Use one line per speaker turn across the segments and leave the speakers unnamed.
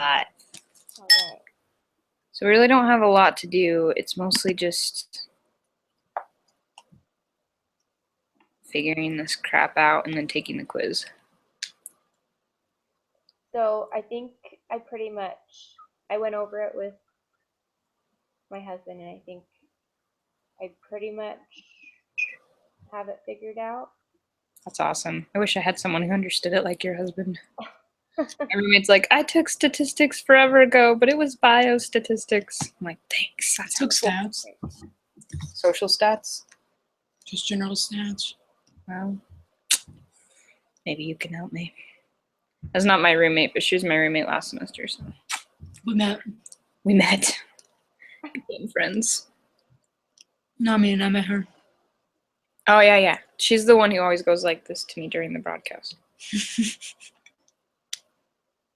Alright.
So we really don't have a lot to do. It's mostly just figuring this crap out and then taking the quiz.
So I think I went over it with my husband, and I think I pretty much have it figured out.
That's awesome. I wish I had someone who understood it like your husband. My roommate's like, I took statistics forever ago, but it was biostatistics. I'm like, thanks.
I took stats.
Social stats?
Just general stats.
Well, maybe you can help me. That's not my roommate, but she was my roommate last semester, so.
We met.
We met. Became friends.
Not me, and I met her.
Oh, yeah. She's the one who always goes like this to me during the broadcast.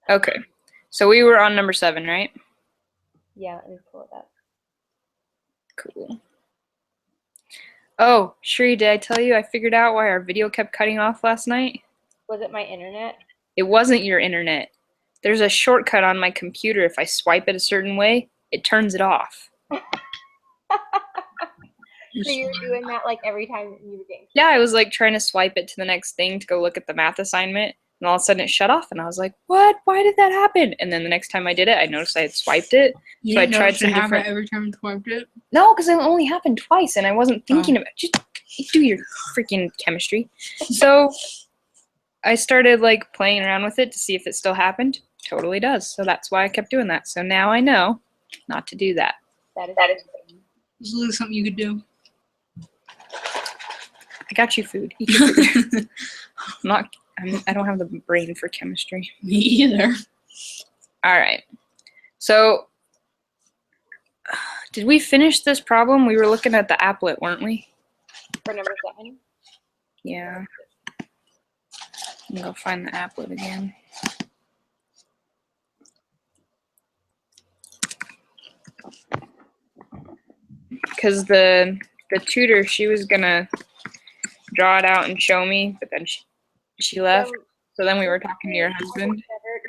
Okay. So we were on number 7, right?
Yeah, let me pull it up.
Cool. Oh, Shri, did I tell you I figured out why our video kept cutting off last night?
Was it my internet?
It wasn't your internet. There's a shortcut on my computer. If I swipe it a certain way, it turns it off.
So you were doing that like every time you were getting.
Yeah, I was like trying to swipe it to the next thing to go look at the math assignment, and all of a sudden it shut off, and I was like, what? Why did that happen? And then the next time I did it, I noticed I had swiped it.
You
So I
didn't
tried
notice
some
it happen
different.
every time you swiped it?
No, because it only happened twice, and I wasn't thinking about it. Just do your freaking chemistry. So I started like playing around with it to see if it still happened. Totally does. So that's why I kept doing that. So now I know not to do that.
That is.
It's literally something you could do.
I got you food. Eat your food. I don't have the brain for chemistry.
Me either.
All right. So did we finish this problem? We were looking at the applet, weren't we?
For number 7?
Yeah. I'm gonna go find the applet again. Because the tutor, she was gonna draw it out and show me, but then she left. So then we were talking to your husband.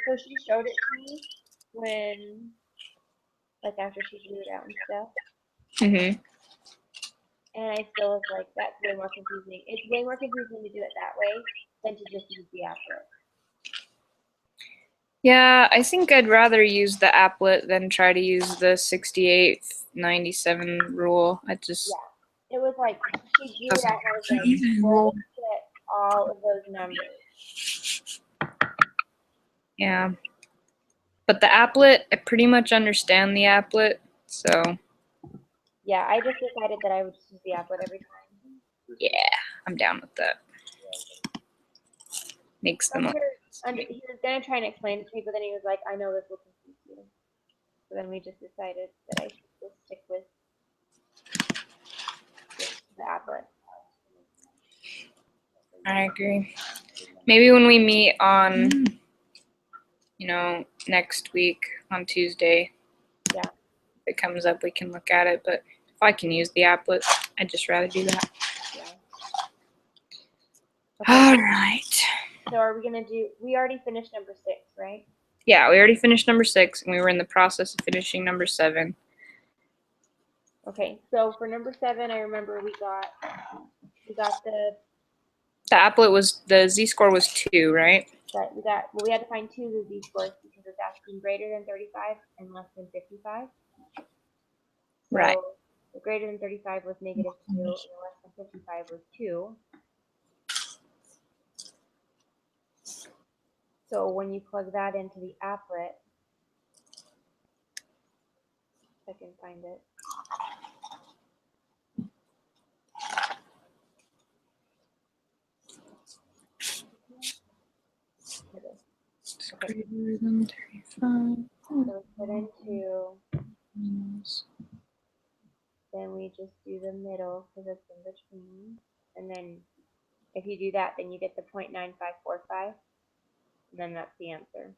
So she showed it to me when, like, after she drew it out and stuff.
Mhm.
And I still was like, that's way more confusing. It's way more confusing to do it that way than to just use the applet.
Yeah, I think I'd rather use the applet than try to use the 68-97 rule. I just.
Yeah, it was like she drew it out and I was like, well, get all of those numbers.
Yeah. But the applet, I pretty much understand the applet, so.
Yeah, I just decided that I would just use the applet every time.
Yeah, I'm down with that. Makes the most.
He was gonna try and explain it to me, but then he was like, I know this will confuse you. So then we just decided that I should just stick with the applet.
I agree. Maybe when we meet on, next week on Tuesday.
Yeah.
If it comes up, we can look at it. But if I can use the applet, I'd just rather do that.
Yeah.
Okay. All right.
So are we gonna do? We already finished number 6, right?
Yeah, we already finished number 6, and we were in the process of finishing number 7.
Okay, so for number 7, I remember we got the
applet was the z-score was 2, right?
But we had to find 2 of the z-scores because it's asking greater than 35 and less than 55. So
right.
The greater than 35 was -2, and the less than 55 was 2. So when you plug that into the applet, if I can find it.
Greater than 35.
So put into, then we just do the middle because it's in between. And then if you do that, then you get the 0.9545. And then that's the answer.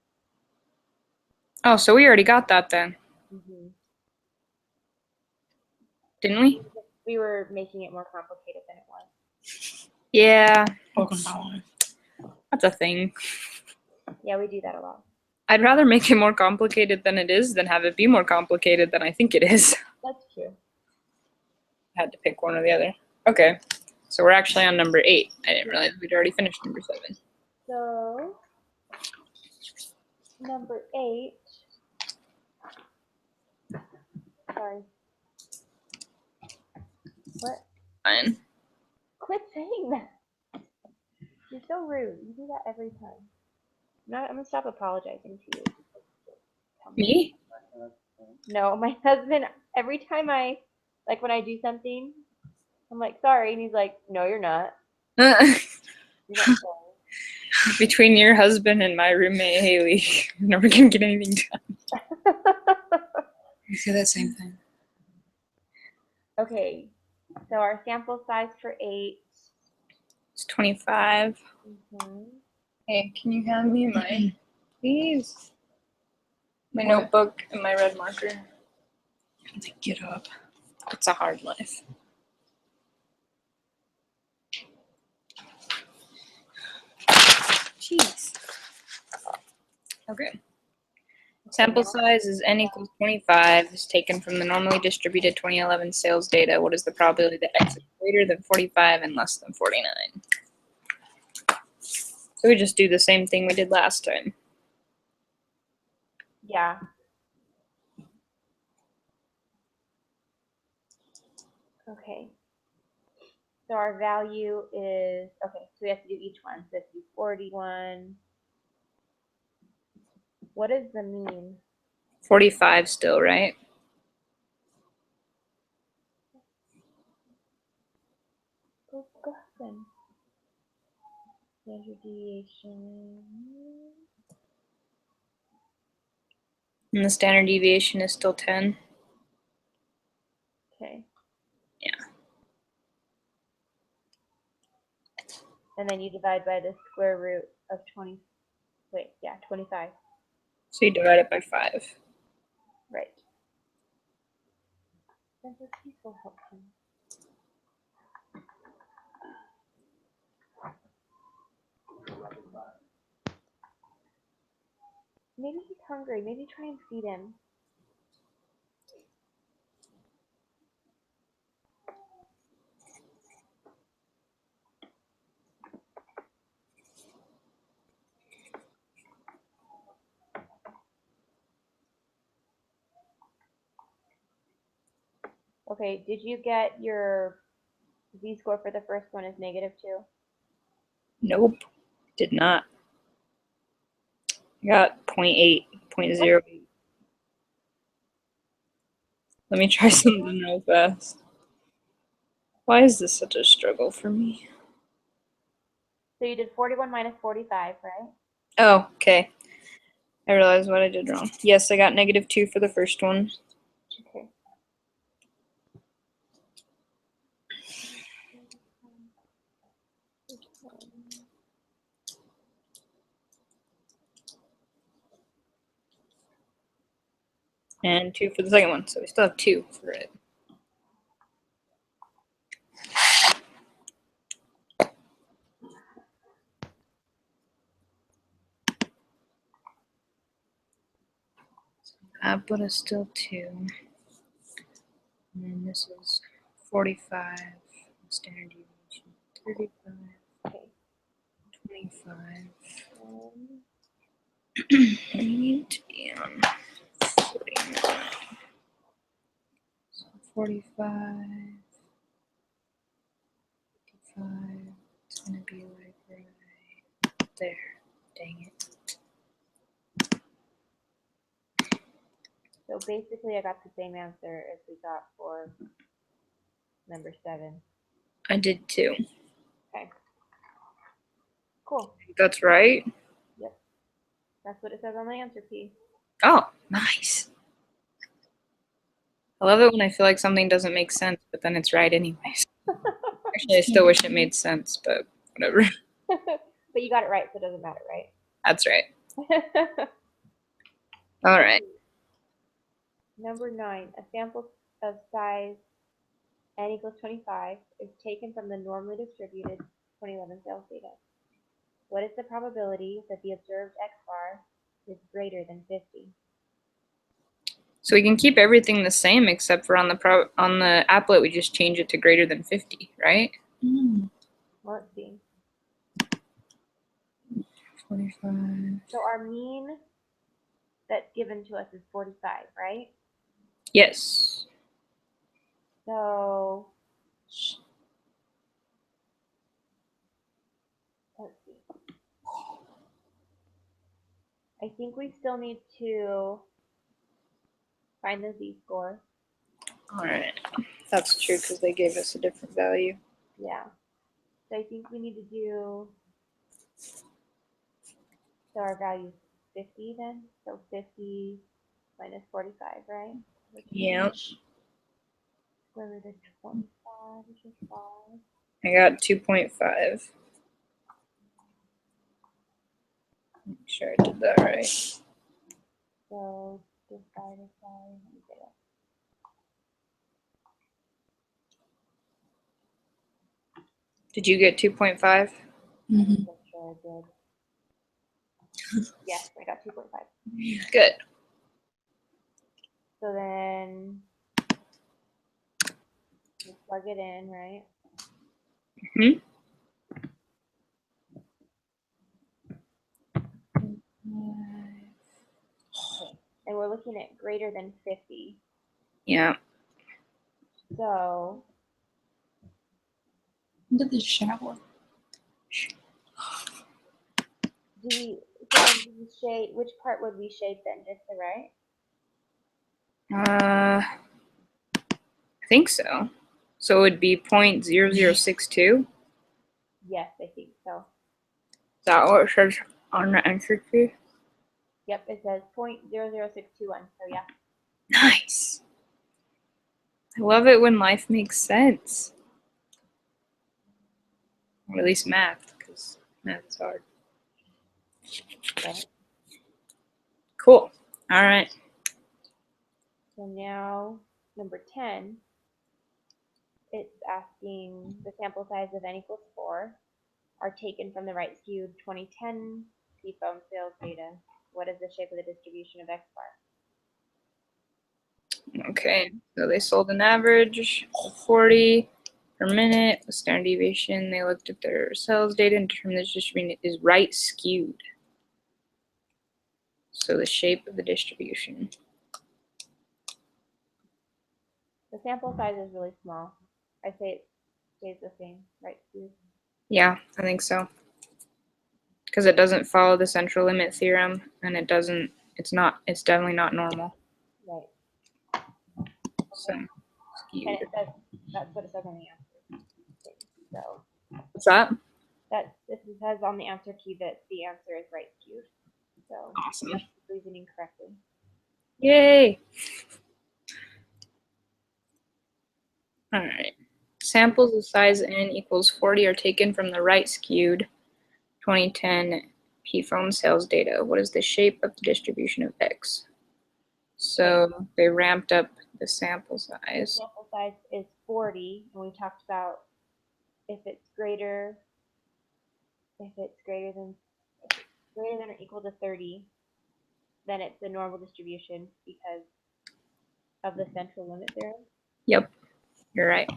Oh, so we already got that then.
Mm-hmm.
Didn't we?
We were making it more complicated than it was.
Yeah. That's a thing.
Yeah, we do that a lot.
I'd rather make it more complicated than it is than have it be more complicated than I think it is.
That's true.
Had to pick one or the other. Okay, so we're actually on number 8. I didn't realize we'd already finished number 7.
So, number 8. Sorry. What?
Fine.
Quit saying that. You're so rude. You do that every time. I'm gonna stop apologizing to you. Tell
Me?
No, my husband, every time when I do something, I'm like, sorry. And he's like, no, you're not. You're not sorry.
Between your husband and my roommate Haley, we're never gonna get anything done.
You say that same thing.
Okay, so our sample size for 8.
It's 25.
Mhm.
Hey, can you hand me my, please? My
What?
notebook and my red marker.
Get up.
It's a hard life. Jeez. Okay. Sample size is n equals 25 is taken from the normally distributed 2011 sales data. What is the probability that x is greater than 45 and less than 49? So we just do the same thing we did last time.
Yeah. Okay. So our value is, okay, so we have to do each one. So we have to do 41. What is the mean?
45 still, right?
Go ahead. Standard deviation.
And the standard deviation is still 10.
Okay.
Yeah.
And then you divide by the square root of 20. Wait, yeah, 25.
So you divide it by 5.
Right. That was so helpful. Maybe he's hungry. Maybe try and feed him. Okay, did you get your z-score for the first one is -2?
Nope, did not. I got 0.8, 0.08. Let me try something real fast. Why is this such a struggle for me?
So you did 41 minus 45, right?
Oh, okay. I realized what I did wrong. Yes, I got -2 for the first one.
Okay.
And 2 for the second one, so we still have 2 for it. Output is still 2. And then this is 45, standard deviation 35,
Okay.
25.
Um,
I need to be on 49. So 45, 55. It's gonna be like right there. Dang it.
so basically, I got the same answer as we got for number 7.
I did too.
Okay. Cool.
That's right.
Yep. That's what it says on the answer piece.
Oh, nice. I love it when I feel like something doesn't make sense, but then it's right anyways. Actually, I still wish it made sense, but whatever.
But you got it right, so it doesn't matter, right?
That's right. All right.
Number 9, a sample of size n equals 25 is taken from the normally distributed 2011 sales data. What is the probability that the observed x bar is greater than 50.
So we can keep everything the same except for on the applet we just change it to greater than 50, right?
Mm.
Well, let's see.
45.
So our mean that's given to us is 45, right?
Yes.
So let's see. I think we still need to find the z-score.
All right. That's true because they gave us a different value.
Yeah. So I think we need to do, so our value is 50 then. So 50 minus 45, right? Which
Yeah.
is square root of 25, which is 5.
I got 2.5. Make sure I did that right.
So divided by, let me get it.
Did you get 2.5?
Mhm.
I'm sure I did. Yes, I got 2.5.
Good.
So then we plug it in, right?
Mhm.
Okay. And we're looking at greater than 50.
Yeah.
So
Into the shower.
do we, so then do we shade, which part would we shade then? Just the right?
I think so. So it would be 0.0062.
Yes, I think so.
Is that what it says on the answer key?
Yep, it says 0.00621. So yeah.
Nice. I love it when life makes sense. Or at least math, because math is hard.
Right.
Cool. All right.
So now number 10, it's asking the sample size of n equals 4 are taken from the right skewed 2010 phone sales data. What is the shape of the distribution of X bar?
Okay. So they sold an average of 40 per minute with standard deviation. They looked at their sales data and determined this distribution is right skewed. So the shape of the distribution.
The sample size is really small. I say it stays the same, right, Steve?
Yeah, I think so. Because it doesn't follow the central limit theorem, and it's definitely not normal.
Right.
So
And
skewed.
it says, that's what it says on the answer thing. So
What's that?
it says on the answer key that the answer is right skewed. So
Awesome.
that's reasoning correctly.
Yay! All right. Samples of size n equals 40 are taken from the right skewed 2010 phone sales data. What is the shape of the distribution of X? So they ramped up the sample
The
size.
sample size is 40, and we talked about if it's greater than or equal to 30, then it's a normal distribution because of the central limit theorem.
Yep, you're right.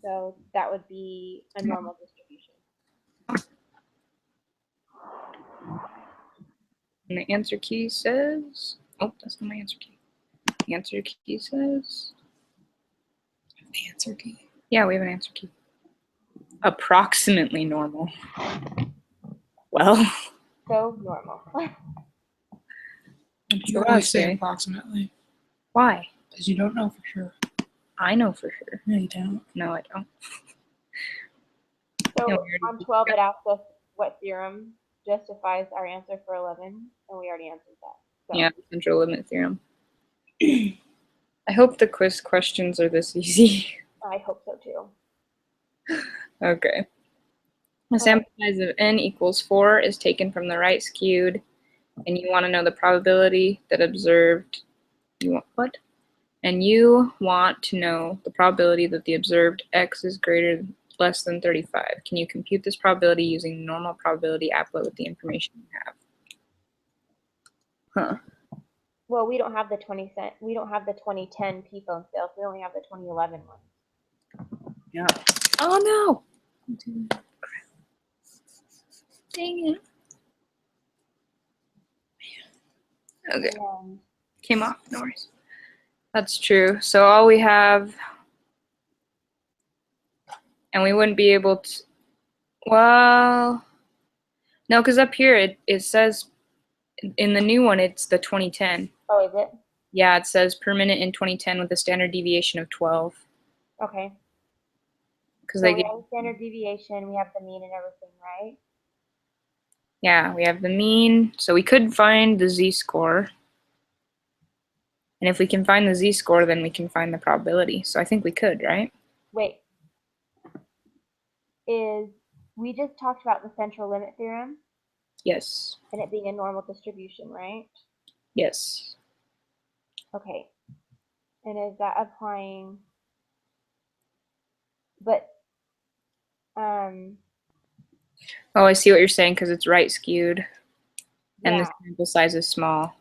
So that would be a normal distribution.
And the answer key says, oh, that's not my answer key. The answer key says,
The answer key.
yeah, we have an answer key. Approximately normal. Well,
So normal.
You
what
always
else,
say
eh?
approximately,
Why?
because you don't know for sure.
I know for sure.
No, you don't.
No, I don't.
So
No, we already
on 12, it asks us what theorem justifies our answer for 11, and we already answered that. So
Yeah, central limit theorem. I hope the quiz questions are this easy.
I hope so too.
Okay. The sample size of n equals 4 is taken from the right skewed, and you want to know the probability that observed. You want what? And you want to know the probability that the observed x is less than 35. Can you compute this probability using normal probability applet with the information you have? Huh.
Well, we don't have the 2010 P-phone sales. We only have the 2011 one.
Yeah. Oh no. Dang it. Okay.
And
Came off. No worries. That's true. So all we have, and we wouldn't be able to. Well, no, because up here it says in the new one it's the 2010.
oh, is it?
Yeah, it says per minute in 2010 with a standard deviation of 12.
Okay.
Because
So
they
we
give,
have the standard deviation, we have the mean and everything, right?
yeah, we have the mean. So we could find the z-score. And if we can find the z-score, then we can find the probability. So I think we could, right?
Wait. We just talked about the central limit theorem
Yes.
and it being a normal distribution, right?
Yes.
Okay. And is that applying? But
Oh, I see what you're saying because it's right skewed and the
yeah.
sample size is small.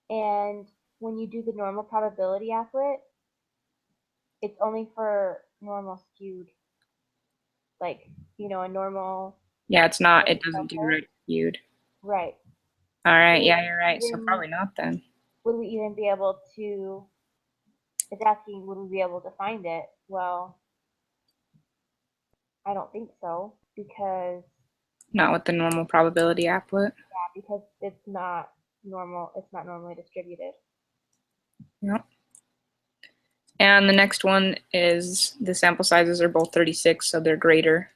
And when you do the normal probability applet, it's only for normal skewed, like, a normal
Yeah, it's not, it doesn't do
sample.
right skewed.
Right.
All right,
So
yeah, you're right. So
then
probably not then.
would we even be able to, it's asking, would we be able to find it? Well, I don't think so because
Not with the normal probability applet.
it's not normal, it's not normally distributed.
Yep. And the next one is the sample sizes are both 36, so they're greater.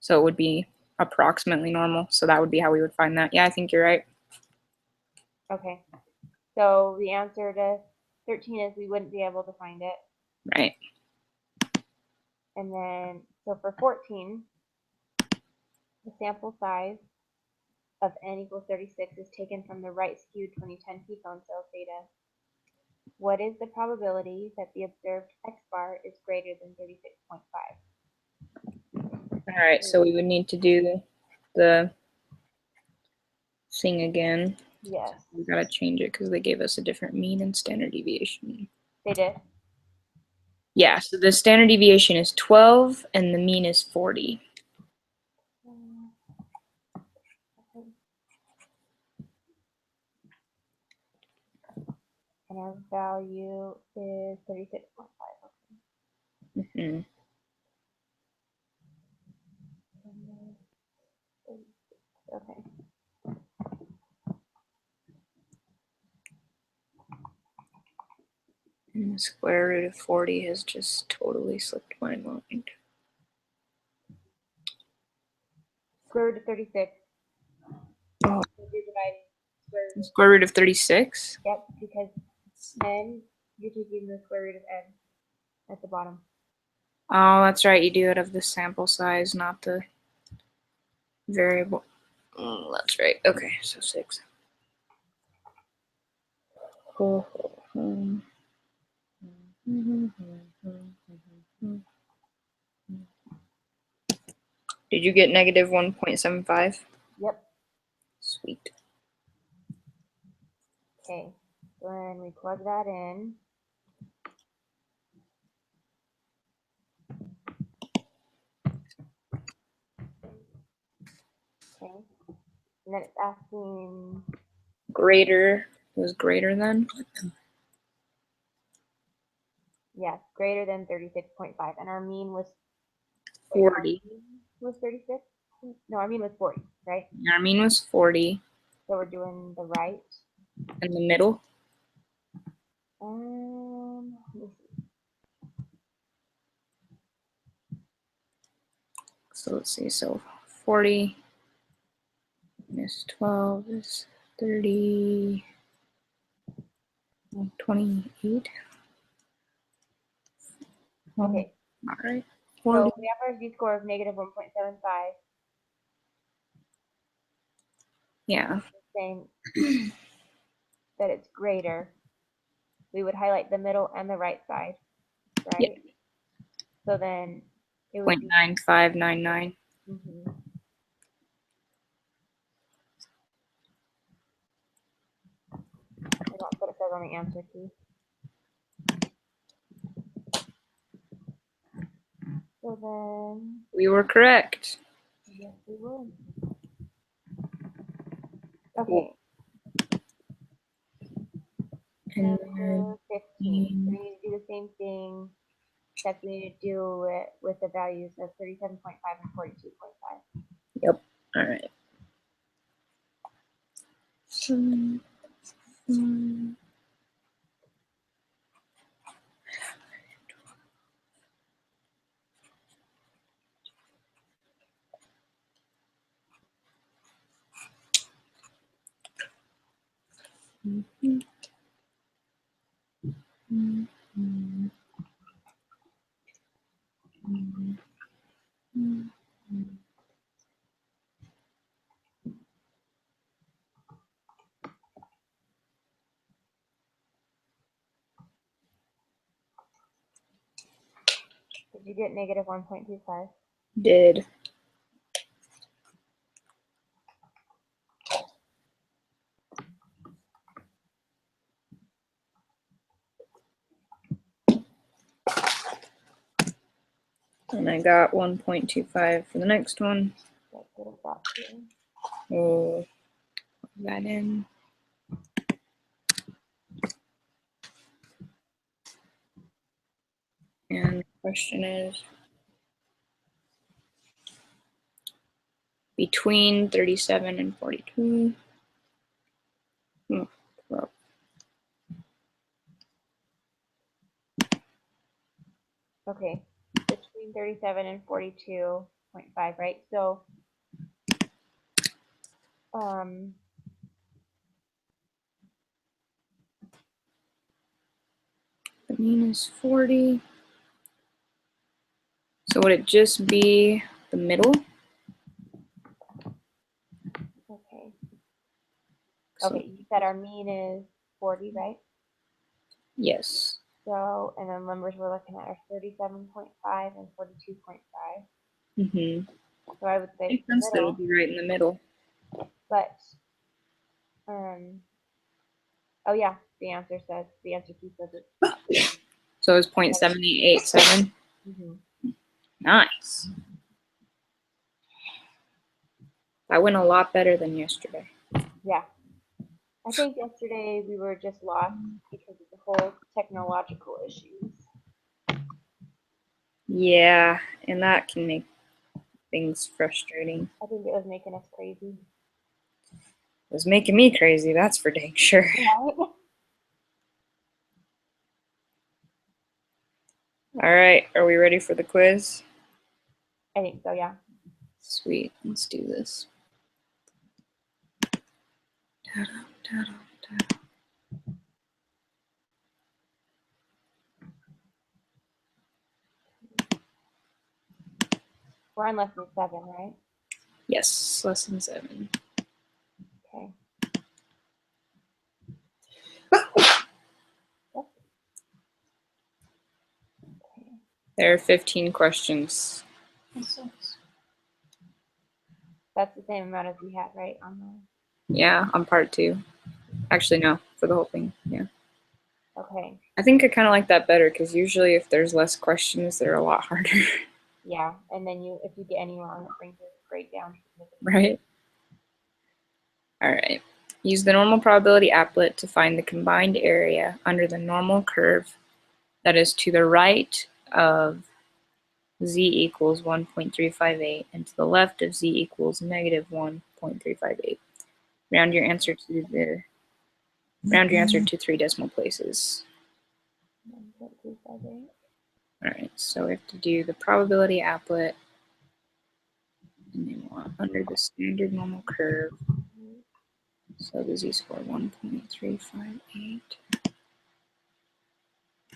So it would be approximately normal. So that would be how we would find that. Yeah, I think you're right.
Okay. So the answer to 13 is we wouldn't be able to find it.
Right.
And then, so for 14, the sample size of n equals 36 is taken from the right skewed 2010 p-phone sales data. What is the probability that the observed x bar is greater than 36.5?
All right, so we would need to do the thing again.
Yes,
We gotta change it because they gave us a different mean and standard deviation.
they did.
Yeah, so the standard deviation is 12 and the mean is 40.
And our value is 36.5.
Mm-hmm.
Okay.
And the square root of 40 has just totally slipped my mind.
Square root of 36.
Oh.
You're dividing square root.
Square root of 36?
Yep, because n, you're taking the square root of n at the bottom.
Oh, that's right. You do it of the sample size, not the variable. That's right. Okay, so 6. Did you get negative 1.75?
Yep.
Sweet.
Okay. So then we plug that in. Okay. And then it's asking,
Greater was greater than?
yes, greater than 36.5. And our mean was
40.
Was 36? No, our mean was 40, right?
Our mean was 40.
So we're doing the right.
In the middle?
Let me see.
So let's see. So 40 minus 12 is 30. 28.
Okay.
All right.
So
40.
we have our z-score of negative 1.75.
Yeah.
Saying that it's greater. We would highlight the middle and the right side, right?
Yep.
So then it would be
0.9599.
mhm. says on the answer key. So then,
We were correct.
yes, we would. Okay,
And
number 15. So we need to do the same thing, except we need to do it with the values of 37.5 and 42.5.
yep. All right.
Did you get negative 1.25?
Did. And I got 1.25 for the next one.
That could have got here.
We'll plug that in. And the question is between 37 and 42. Oh, well,
Okay, between 37 and 42.5, right? So,
the mean is 40. So would it just be the middle?
okay.
So,
Okay, you said our mean is 40, right?
yes.
So, and the numbers we're looking at are 37.5 and 42.5.
Mm-hmm.
So I would say
Makes
it's the
sense that it
middle,
would be right in the middle.
but, oh yeah, the answer key says it's,
So it's 0.7887. Nice. That went a lot better than yesterday.
yeah. I think yesterday we were just lost because of the whole technological issues.
Yeah, and that can make things frustrating.
I think it was making us crazy.
It was making me crazy, that's for dang sure.
Right?
All right, are we ready for the quiz?
I think so, yeah.
Sweet, let's do this.
We're on lesson 7, right?
Yes, lesson 7.
Okay.
There are 15 questions.
That's the same amount as we had, right? On
Yeah, on part 2. Actually, no, for the whole thing, yeah.
okay.
I think I kind of like that better because usually if there's less questions, they're a lot harder.
Yeah, and then if you get any wrong, it brings your grade down.
Right? All right. Use the normal probability applet to find the combined area under the normal curve that is to the right of z equals 1.358 and to the left of z equals negative 1.358. Round your answer to 3 decimal places.
1.358.
All right, so we have to do the probability applet, and they want under the standard normal curve. So the z-score 1.358.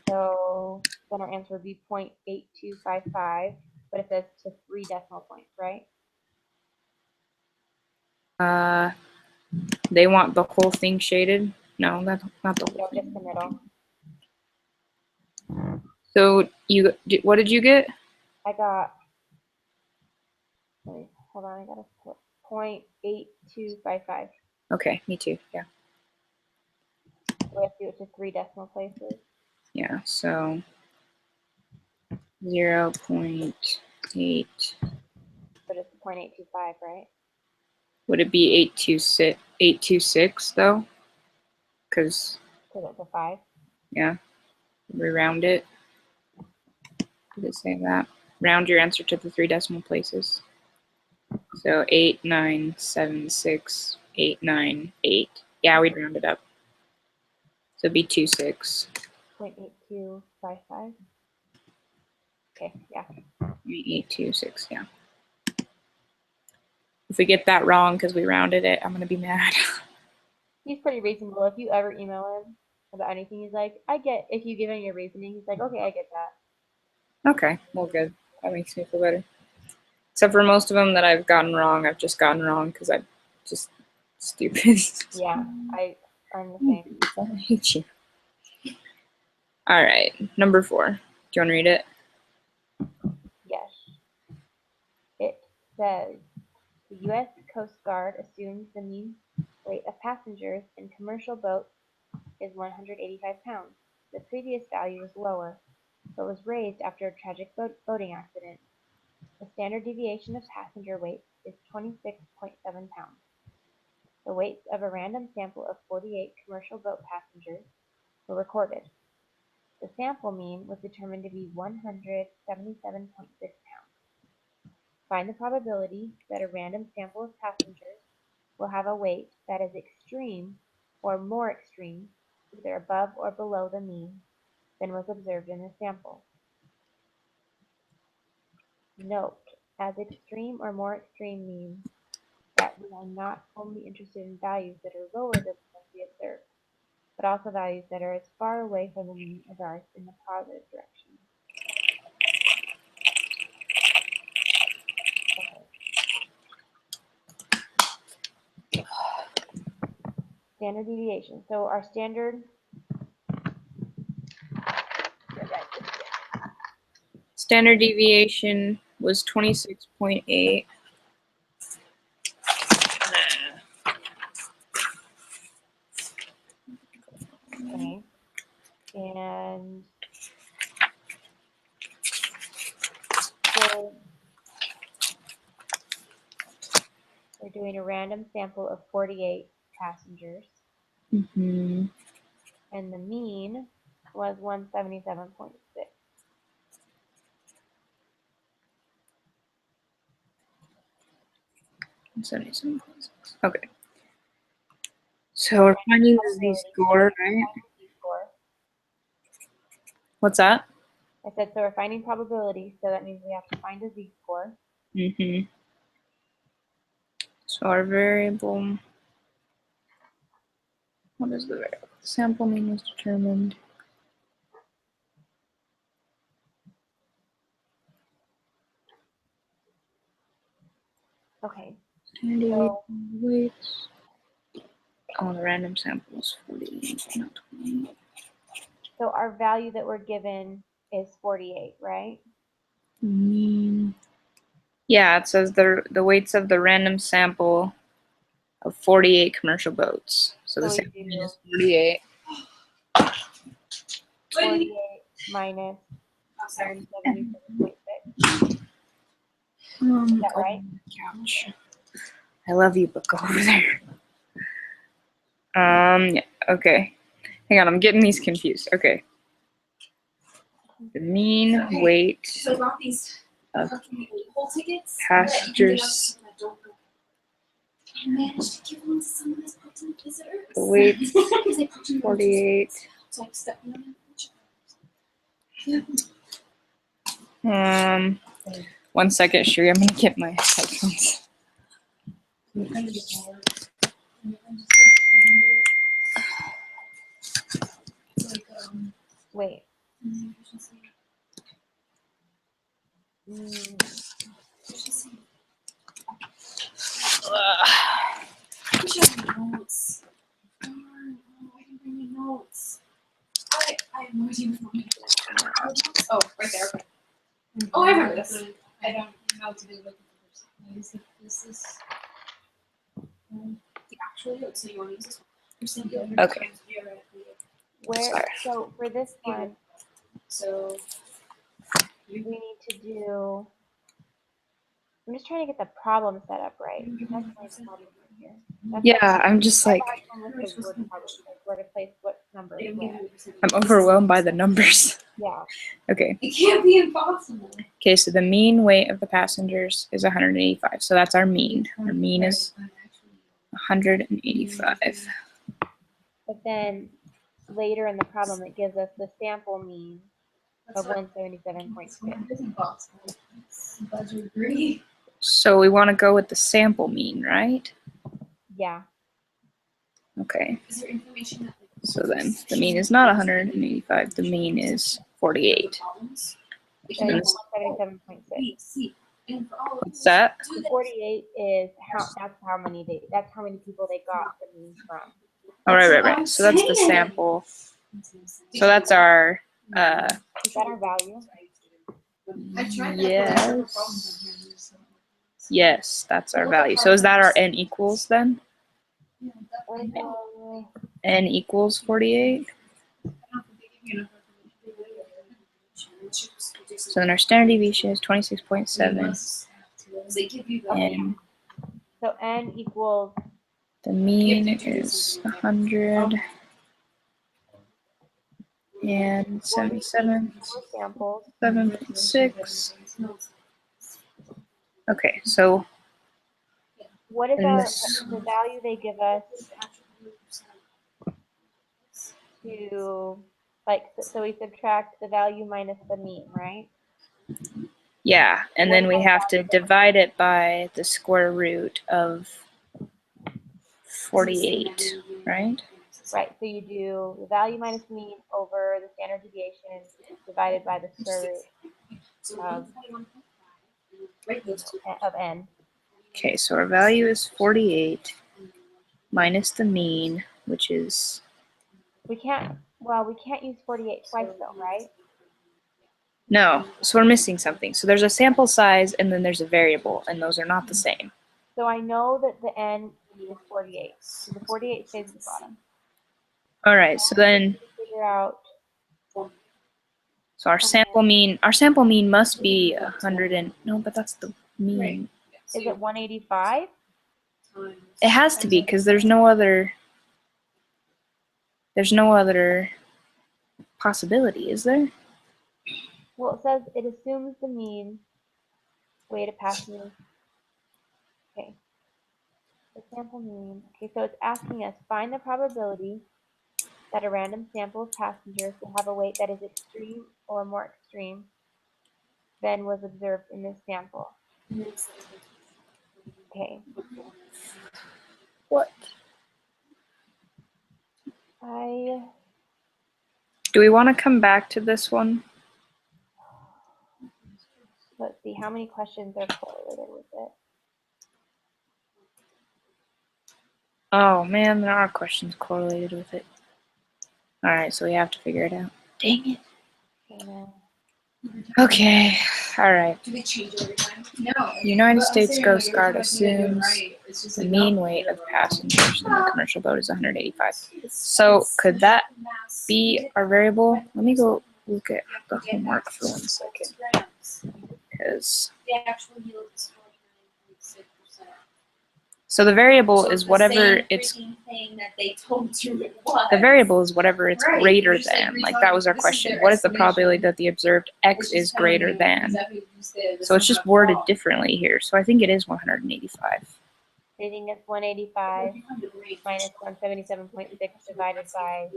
So then our answer would be 0.8255, but it says to 3 decimal points, right?
They want the whole thing shaded. No, that's not the whole
No,
thing.
just the middle.
So what did you get?
I got, wait, hold on, I got a 0.8255.
Okay, me too. Yeah.
we have to do it to 3 decimal places.
Yeah, so 0.8.
But it's 0.825, right?
Would it be 826 though? Because,
Because it's a 5.
yeah, we round it. Did it say that? Round your answer to the 3 decimal places. So 8976898. Yeah, we'd round it up. So it'd be 26.
0.8255. Okay, yeah.
826, yeah. If we get that wrong because we rounded it, I'm gonna be mad.
He's pretty reasonable. If you ever email him about anything, he's like, I get, if you give him your reasoning, he's like, okay, I get that.
Okay, well, good. That makes me feel better. Except for most of them that I've gotten wrong, I've just gotten wrong because I'm just stupid.
Yeah, I'm the same.
I hate you. All right, number 4. Do you want to read it?
Yes. It says, the U.S. Coast Guard assumes the mean weight of passengers in commercial boats is 185 pounds. The previous value was lower, but was raised after a tragic boating accident. The standard deviation of passenger weight is 26.7 pounds. The weights of a random sample of 48 commercial boat passengers were recorded. The sample mean was determined to be 177.6 pounds. Find the probability that a random sample of passengers will have a weight that is extreme or more extreme, either above or below the mean, than was observed in the sample. Note, as extreme or more extreme means that we are not only interested in values that are lower than what we observe, but also values that are as far away from the mean as ours in the positive direction. Okay. Standard deviation. So our standard
Standard deviation was 26.8.
okay. And so we're doing a random sample of 48 passengers,
Mm-hmm.
and the mean was 177.6.
Okay. So we're finding the z-score, right?
Z-score.
What's that?
I said, so we're finding probability, so that means we have to find a z-score.
Mm-hmm. So our variable, what is the variable? Sample mean was determined.
Okay,
Standard
so
deviation weights. Oh, the random sample was 48, not 20.
so our value that we're given is 48, right?
Mean. Yeah, it says the weights of the random sample of 48 commercial boats. So the
So we
sample
do
mean is 48.
48 minus 177.6. Is that right?
Couch. I love you, but go over there. Yeah, okay. Hang on, I'm getting these confused. Okay. The mean weight
So I bought these
of
fucking whole tickets.
passengers.
I managed to give one to someone that's parked in visitors.
The weight
Because they parked in
48.
So I stepped in them.
One second, Sherry. I'm gonna get my headphones.
Wait.
I should have notes. Darn, I didn't bring any notes. I have no idea what my notes. Oh, right there. Okay. Oh, I remember this. I don't know how to do looking for this. Is this the actual note? So you want to use this one?
Okay.
where, so for this one,
So
we need to do, I'm just trying to get the problem set up right. That's my problem right here. That's
Yeah, I'm just
my
like,
hard one with the word problem, like where to place what number where.
I'm overwhelmed by the numbers.
Yeah,
Okay.
It can't be impossible.
Okay, so the mean weight of the passengers is 185. So that's our mean. Our mean is 185.
but then later in the problem, it gives us the sample mean of 177.6.
It's impossible. I'm glad you agree.
So we want to go with the sample mean, right?
Yeah,
Okay.
Is there information that
So then the mean is not 185. The mean is 48.
problems?
then
And
it's 177.6.
See, and for all of
what's that?
The 48 is that's how many people they got the mean from.
Oh, right. So that's the sample. So that's our,
Is that our value?
yes. Yes, that's our value. So is that our n equals then? N equals 48? So then our standard deviation is 26.7. And
So n equals
the mean is 100 and 77,
four samples.
7.6. Okay, so
What is
And
our
this-
the value they give us to like so we subtract the value minus the mean, right?
yeah, and then we have to divide it by the square root of 48, right?
Right. So you do the value minus mean over the standard deviation divided by the square root of n.
Okay, so our value is 48 minus the mean, which is,
We can't use 48 twice though, right?
no, so we're missing something. So there's a sample size and then there's a variable, and those are not the same.
So I know that the n is 48. So the 48 stays at the bottom.
All right, so then,
Figure out
so our sample mean must be 100 and, no, but that's the mean.
is it 185?
It has to be, because there's no other possibility, is there?
Well, it says it assumes the mean weight of passengers. Okay. The sample mean. Okay, so it's asking us find the probability that a random sample of passengers will have a weight that is extreme or more extreme than was observed in this sample. Okay.
What? Do we want to come back to this one?
Let's see how many questions are correlated with it.
Oh man, there are questions correlated with it. All right, so we have to figure it out. Dang it.
Okay, now.
Okay, all right.
Do they change every time? No.
United States Coast Guard assumes the mean weight of passengers in the commercial boat is 185. So could that be our variable? Let me go look at the homework for 1 second, because
The actual yield is 49.6%.
so the variable is whatever it's
Thing that they told you it was.
the variable is whatever it's
Right,
greater
you're just, like,
than. Like that was our
this is
question.
their
What is the
estimation.
probability that the observed x
Which
is
telling
greater
you
than?
exactly what you said, but
So it's just
something's
worded
wrong.
differently here. So I think it is 185.
I think it's 185 minus 177.6 divided by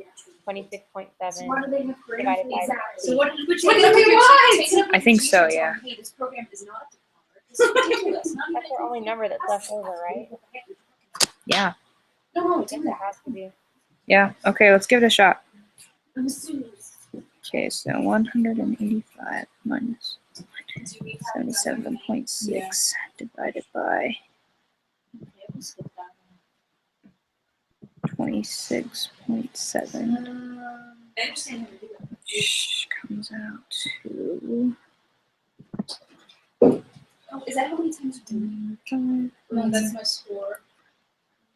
26.7
Why do they have grades?
divided by
Exactly. So
8.
what did we want?
I think so, yeah.
Hey, this program is not this is ridiculous. Not
That's
even
our only number that's left over, right?
Yeah.
No,
I
do
think
that.
it has to be.
Yeah. Okay, let's give it a shot.
I'm assuming.
Okay, so 185 minus 77.6 divided by 26.7,
I understand how to do that.
which comes out to
Oh, is that how many times you do it? No, that's my score.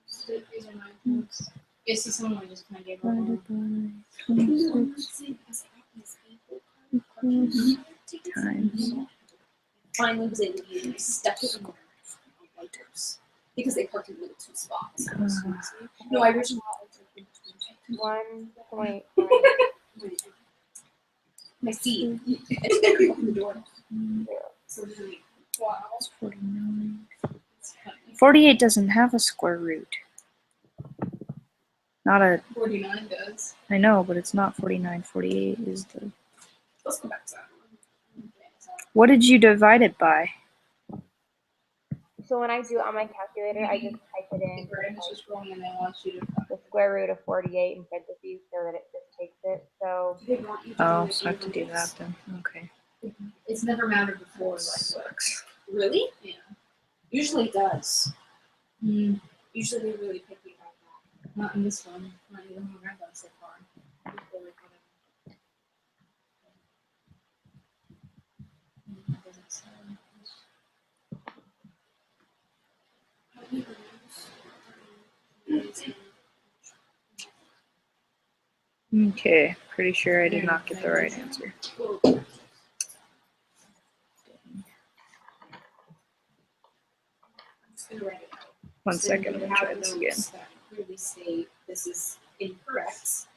So these are my points. Yeah, see, someone just kind of gave up on
divided by 26 equals times.
Finally was able to use stuck it in the lighters because they parked in the middle two spots. No, I originally
1.9.
my seat. Open the door. So then, wow.
49. 48 doesn't have a square root. Not a,
49 does.
I know, but it's not 49. 48 is the.
Let's go back to that one.
What did you divide it by?
So when I do it on my calculator, I just type it
The
in
grammar is just wrong and they want you to.
the square root of 48 in parentheses so that it just takes it. So
They want you to
Oh,
do it
so I have to do
in
that then. Okay.
It's never mattered before. Like,
Sucks.
really? Yeah. Usually it does. Usually they really picky about that. Not in this one. Not even one I've done so far. Usually like whatever.
Okay, pretty sure I did not get the right answer. One second, I'm gonna try this again.
That clearly state this is incorrect.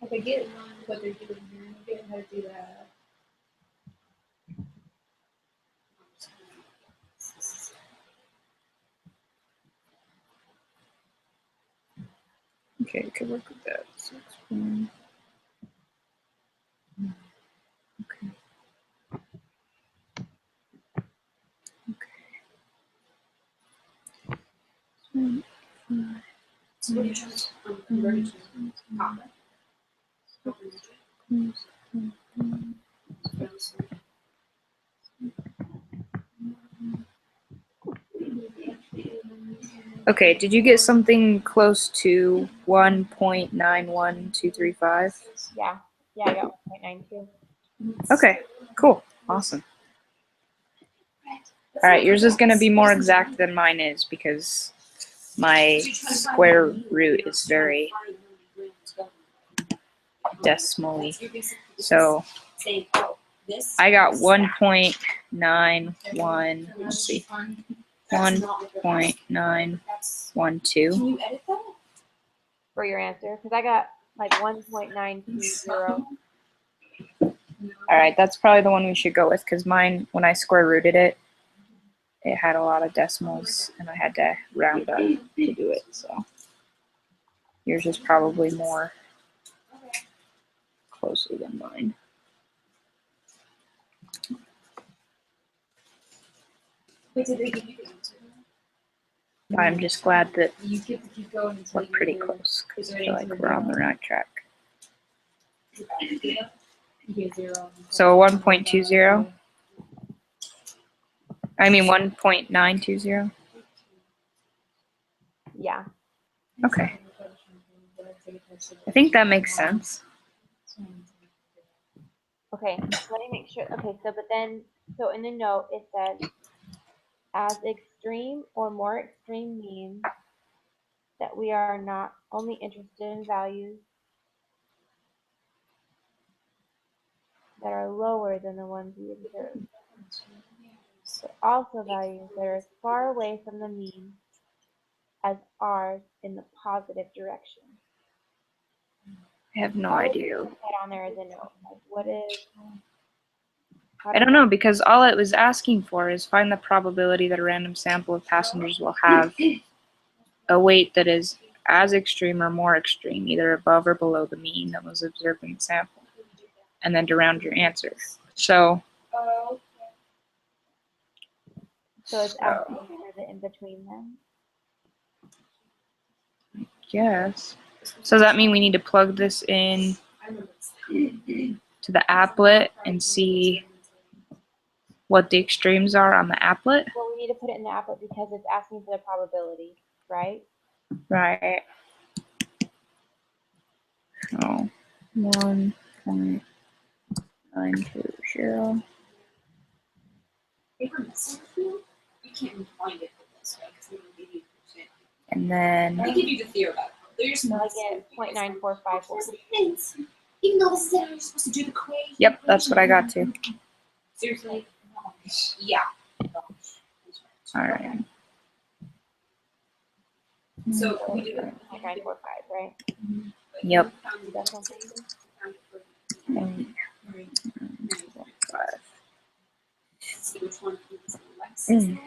If I get what they're doing here, I get how to do that.
Okay, I could work with that. 6, 1. Okay. Okay. 5.
So what are you trying to convert it to? Papa?
Okay, did you get something close to 1.91235?
yeah, I got 1.92.
Okay, cool. Awesome. All right, yours is going to be more exact than mine is because my square root is very decimally. So I got 1.91, let's see, 1.912.
Can you edit that?
For your answer, because I got like 1.920.
All right, that's probably the one we should go with because mine, when I square rooted it, it had a lot of decimals and I had to round up to do it. So yours is probably more closely than mine.
Wait, did they give you the answer?
I'm just glad that
You get to keep going until
we're pretty
you
close because I feel like we're on the right track.
You get 0.
So 1.20. I mean 1.920.
Yeah.
Okay, I think that makes sense.
Okay, let me make sure. Okay, so but then, so in the note it says, as extreme or more extreme means that we are not only interested in values that are lower than the ones we observe, but also values that are as far away from the mean as ours in the positive direction.
I have no
Why would
idea.
you put that on there as a note? Like, what is?
I don't know because all it was asking for is find the probability that a random sample of passengers will have a weight that is as extreme or more extreme, either above or below the mean that was observed in the sample, and then to round your answer. So
So it's asking for the in between them.
yes. So does that mean we need to plug this in to the applet and see what the extremes are on the applet?
Well, we need to put it in the applet because it's asking for the probability, right?
Right. So 1.920.
Paper missing field? You can't really find it this way because they don't give you percent.
And then
They give you the theoretical. They're just
So I get 0.9454.
hints. Even though this is how you're supposed to do the equation.
yep, that's what I got too.
Seriously? Yeah.
All right.
So we do it.
0.945, right?
Yep.
That's something.
And five.
See which one is less.
Mm.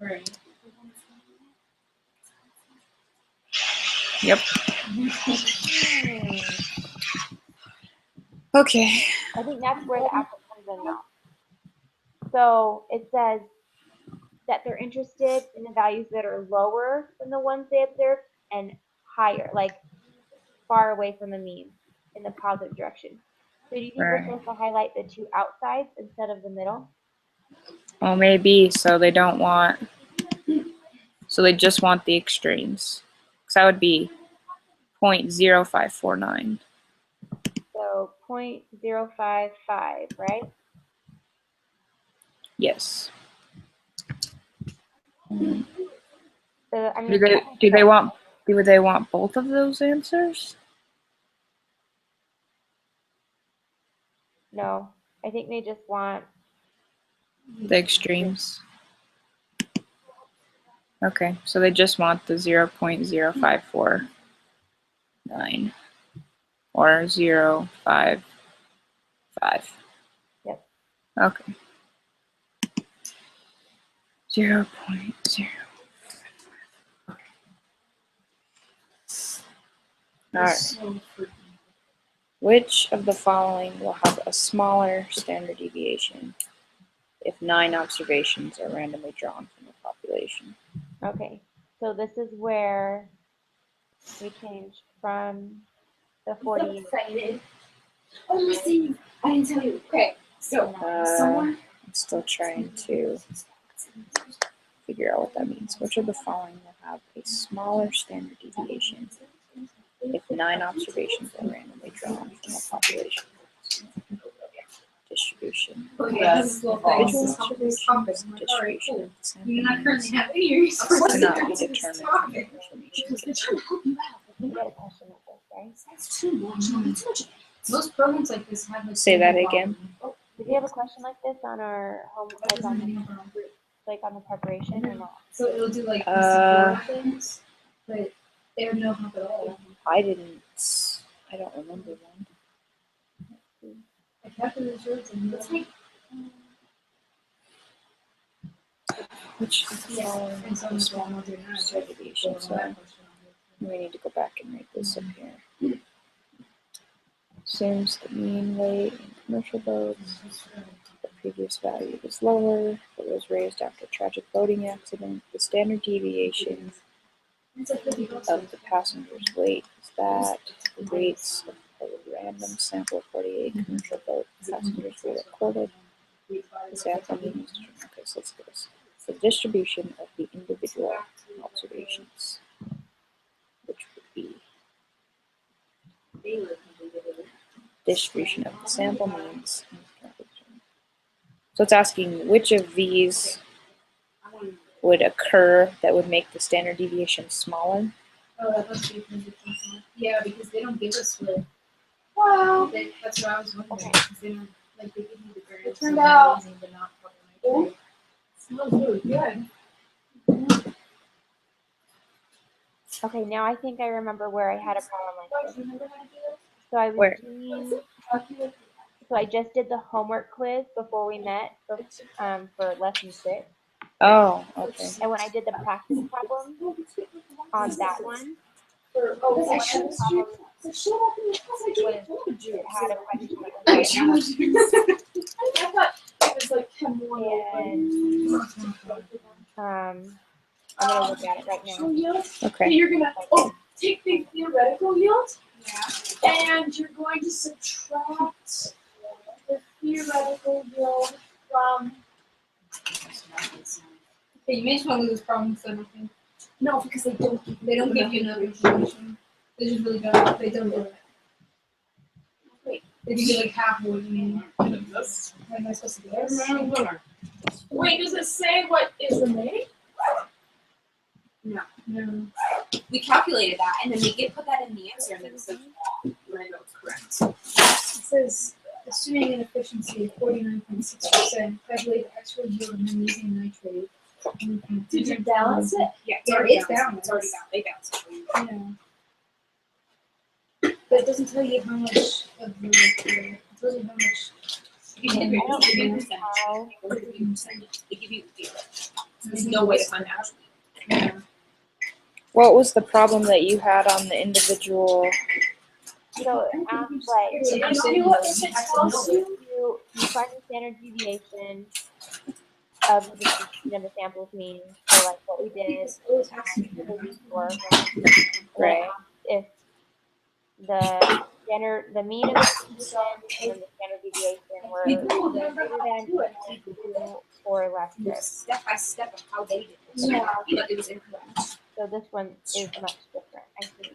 Right.
Yep.
Hmm.
Okay.
I think that's where the applet comes in now. So it says that they're interested in the values that are lower than the ones they observed and higher, like far away from the mean in the positive direction. So do you think we're
Right.
supposed to highlight the two outsides instead of the middle?
Well, maybe. So they don't want. So they just want the extremes. So that would be 0.0549.
So 0.055, right?
Yes. Mm.
So I mean,
Do they want both of those answers?
no, I think they just want
The extremes. Okay, so they just want the 0.0549 or 0.55.
Yep.
Okay. 0.0. All right. Which of the following will have a smaller standard deviation if 9 observations are randomly drawn from the population?
okay. So this is where we changed from the 40.
Excited. Oh, listen. I didn't tell you. Okay. So, someone.
I'm still trying to figure out what that means. Which of the following will have a smaller standard deviation if 9 observations are randomly drawn from the population? Distribution.
Okay, this is little things.
Individual
This is
observations,
topic. All right,
distribution
cool.
of the sample
You do not
means
currently have any resources
cannot
to
be
answer this
determined from
topic.
information.
Because they're trying to help you out.
We got a question like this, right?
That's too much. Too much. Most programs like this have like.
Say that again.
Did you have a question like this on our home, like on the preparation or not?
So it'll do like
Uh,
things, but they have no help at all.
I don't remember one.
I kept it as yours and it's like.
Which of the following
And so
has a smaller standard deviation? So we need to go back and write this up here. Assumes the mean weight in commercial boats. The previous value was lower, but was raised after a tragic boating accident. The standard deviation of the passenger's weight is that the weights of a random sample of 48 commercial boat passengers were recorded. The sample mean is determined. Okay, so let's do this. The distribution of the individual observations, which would be distribution of the sample means. So it's asking which of these would occur that would make the standard deviation smaller.
Oh, that must be yeah, because they don't give us what. Wow. That's what I was wondering. Because they don't like they give you the grades. It turned out. But not it smells really good.
Okay, now I think I remember where I had a problem like this. So I was
Where?
doing, so I just did the homework quiz before we met for lesson 6.
Oh, okay.
And when I did the practice problem on that one,
Oh,
I had a problem with it had a question that was
I thought it was like
and I'm gonna look at it right now.
Okay.
You're gonna take the theoretical yield, and you're going to subtract the theoretical yield from. Okay, you may just want to lose problems then, I think. No, because they don't give you enough information. They just really don't. They don't do it. Wait, they give you like half of what you need. Am I supposed to do this? Wait, does it say what is remaining?
No.
We calculated that, and then we did put that in the answer, and then it says wrong. And I know it's correct.
It says, assuming an efficiency of 49.6%, calculate the actual yield of magnesium nitrate.
Did you balance it? Yeah,
Yeah,
already
it's
balanced.
balanced.
It's already balanced. They balanced it for you.
Yeah. But it doesn't tell you how much of the, it tells you how much.
You can
I
agree.
don't
They give you
know
percentage.
how.
They give you percentage. They give you zero. There's no way to find out.
Yeah.
What was the problem that you had on the individual?
So it asks like,
So you see what if it tells you?
you find the standard deviation of the distribution of the samples mean. So like what we did before,
Right.
if the mean of the distribution and the standard deviation were
We Googled
either
it.
greater than, equal to, or less
It
than.
was step by step of how they did it.
Yeah.
But it was incorrect.
So this one is much different, I think.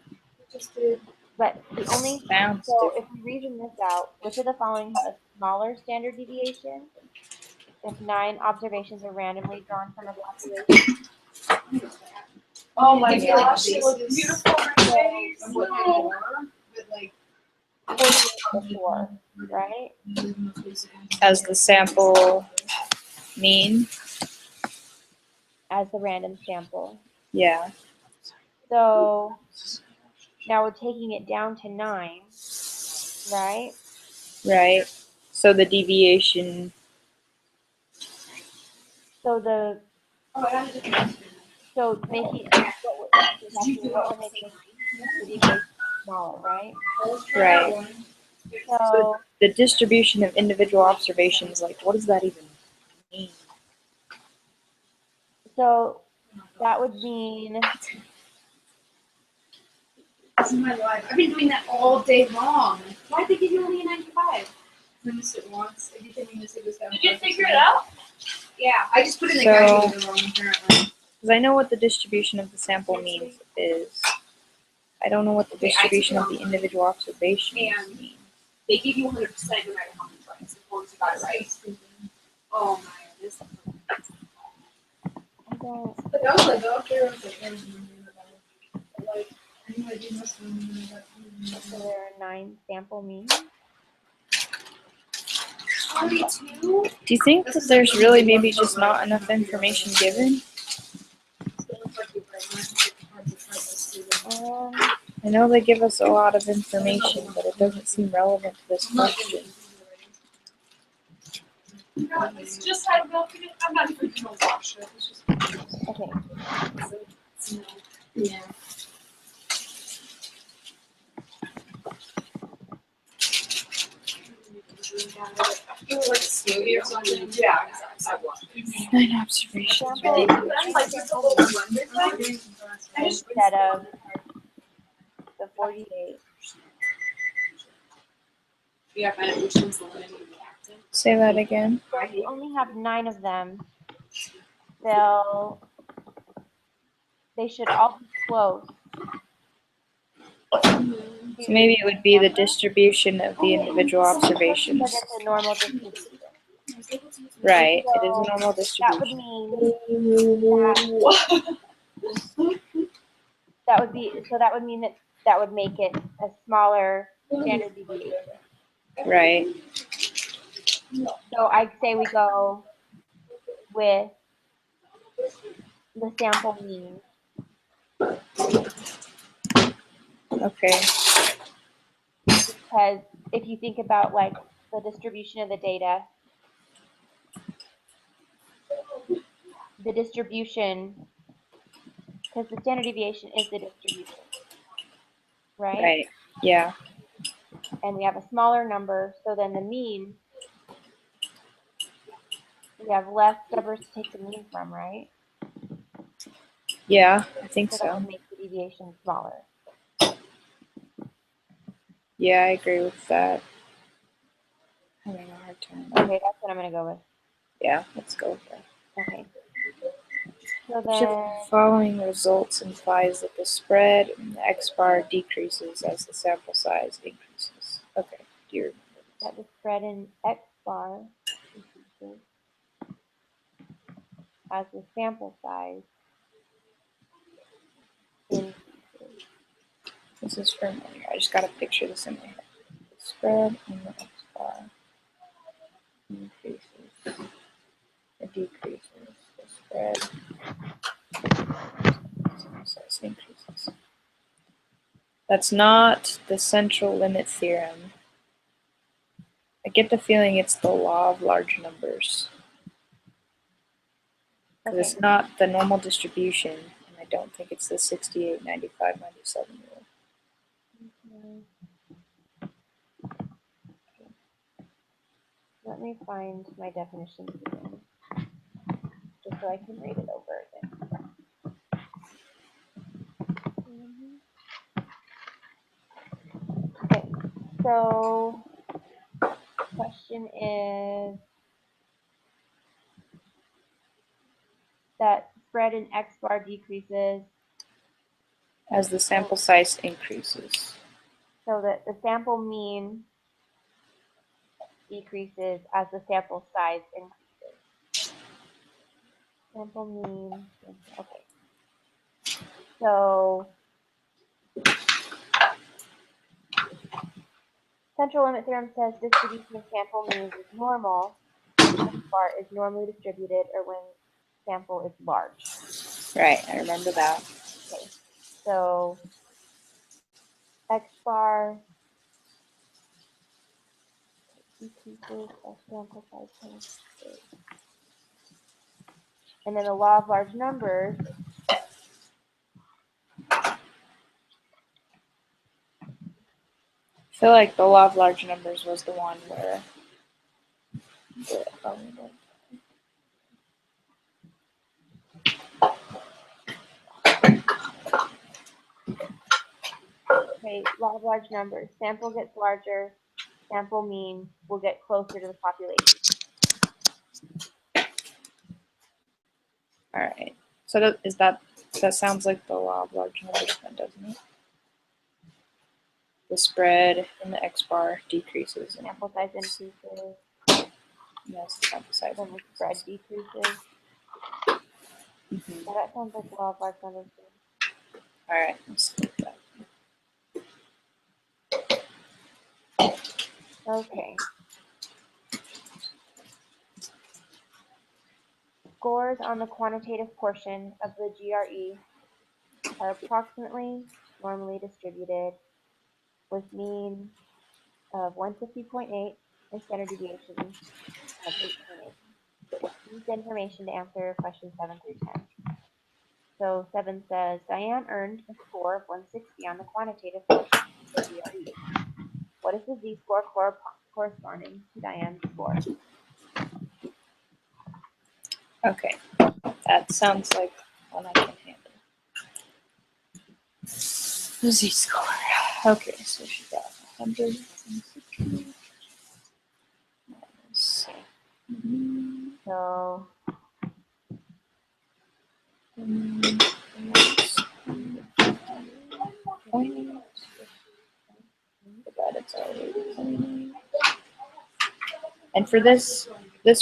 Just did.
But the only
Sounds
so
different.
if we reason this out, which of the following have a smaller standard deviation? If 9 observations are randomly drawn from a population,
Oh my
Give you, like,
gosh, it was
basis.
beautiful.
Of what they
No.
are, but like.
48 before, right?
As the sample mean?
As the random sample.
Yeah.
So now we're taking it down to 9, right?
Right. So the deviation.
So the
Oh, I got a different.
so making what would make the deviation smaller, right?
Right.
So
The distribution of individual observations, like, what does that even mean?
so that would mean
This is my life. I've been doing that all day long.
Why'd they give you only a 95?
I missed it once. I didn't miss it was that.
Did you figure it out?
Yeah, I just put in the
So-
calculator wrong apparently.
Because I know what the distribution of the sample means is. I don't know what the
Okay, I
distribution of
took
the individual observations
And-
mean.
They give you 100% no matter how many tries, as long as you got it right. Oh my, this.
I don't
But that was like up there. I was like, I don't remember that. But, like, I knew I did must have remembered that.
so there are 9 sample means.
42?
Do you think that there's really maybe just not enough information given? I know they give us a lot of information, but it doesn't seem relevant to this question.
No, it's just I'm not even gonna watch it. It's just
Okay.
Yeah.
It was like a smoothie or something. Yeah, exactly. I watched it.
9 observations.
Sample
That's like just a little wonder thing.
instead of the 48.
Yeah, find out which one's the one that you reacted.
Say that again.
So if you only have 9 of them, they should all be close.
So maybe it would be the distribution of the individual
Because
observations.
it's a normal distribution.
Right. It is a normal
That would
distribution.
mean that would mean that would make it a smaller standard deviation.
Right.
So I'd say we go with the sample mean.
Okay.
Because if you think about like the distribution of the data, the distribution, because the standard deviation is the distribution, right?
Right. Yeah.
And we have a smaller number, so then the mean, we have less numbers to take the mean from, right?
Yeah, I think
So that
so.
would make the deviation smaller.
Yeah, I agree with that. Having a hard time.
Okay, that's what I'm gonna go with.
Yeah, let's go with that.
Okay. So
Which of
then,
the following results implies that the spread in the X bar decreases as the sample size increases? Okay, do you remember this?
that the spread in X bar increases as the sample size increases.
This is familiar. I just got to picture this in my head. The spread in the X bar increases or decreases. The spread size increases. That's not the central limit theorem. I get the feeling it's the law of large numbers. Because
Okay.
it's not the normal distribution, and I don't think it's the 68, 95, 97 rule.
Let me find my definitions again, just so I can read it over again. Okay, so question is that spread in X bar decreases
As the sample size increases.
so that the sample mean decreases as the sample size increases. Sample mean, okay. So central limit theorem says distribution of sample means is normal when X bar is normally distributed or when sample is large.
Right, I remember that.
Okay, so X bar decreases as sample size increases. And then the law of large numbers
I feel like the law of large numbers was the one where
okay, law of large numbers. Sample gets larger, sample mean will get closer to the population.
all right. So that sounds like the law of large numbers then, doesn't it? The spread in the X bar decreases and
Sample size increases,
yes, the sample size
then the spread decreases.
Mm-hmm.
Yeah, that sounds like the law of large numbers.
All right, let's do that.
Okay. Scores on the quantitative portion of the GRE are approximately normally distributed with mean of 150.8 and standard deviation of 8.8. Use the information to answer questions 7 through 10. So 7 says, Diane earned a score of 160 on the quantitative portion of the GRE. What is the Z-score corresponding to Diane's score?
Okay, that sounds like one I can handle. The Z-score. Okay, so she got 160 minus
So
and for this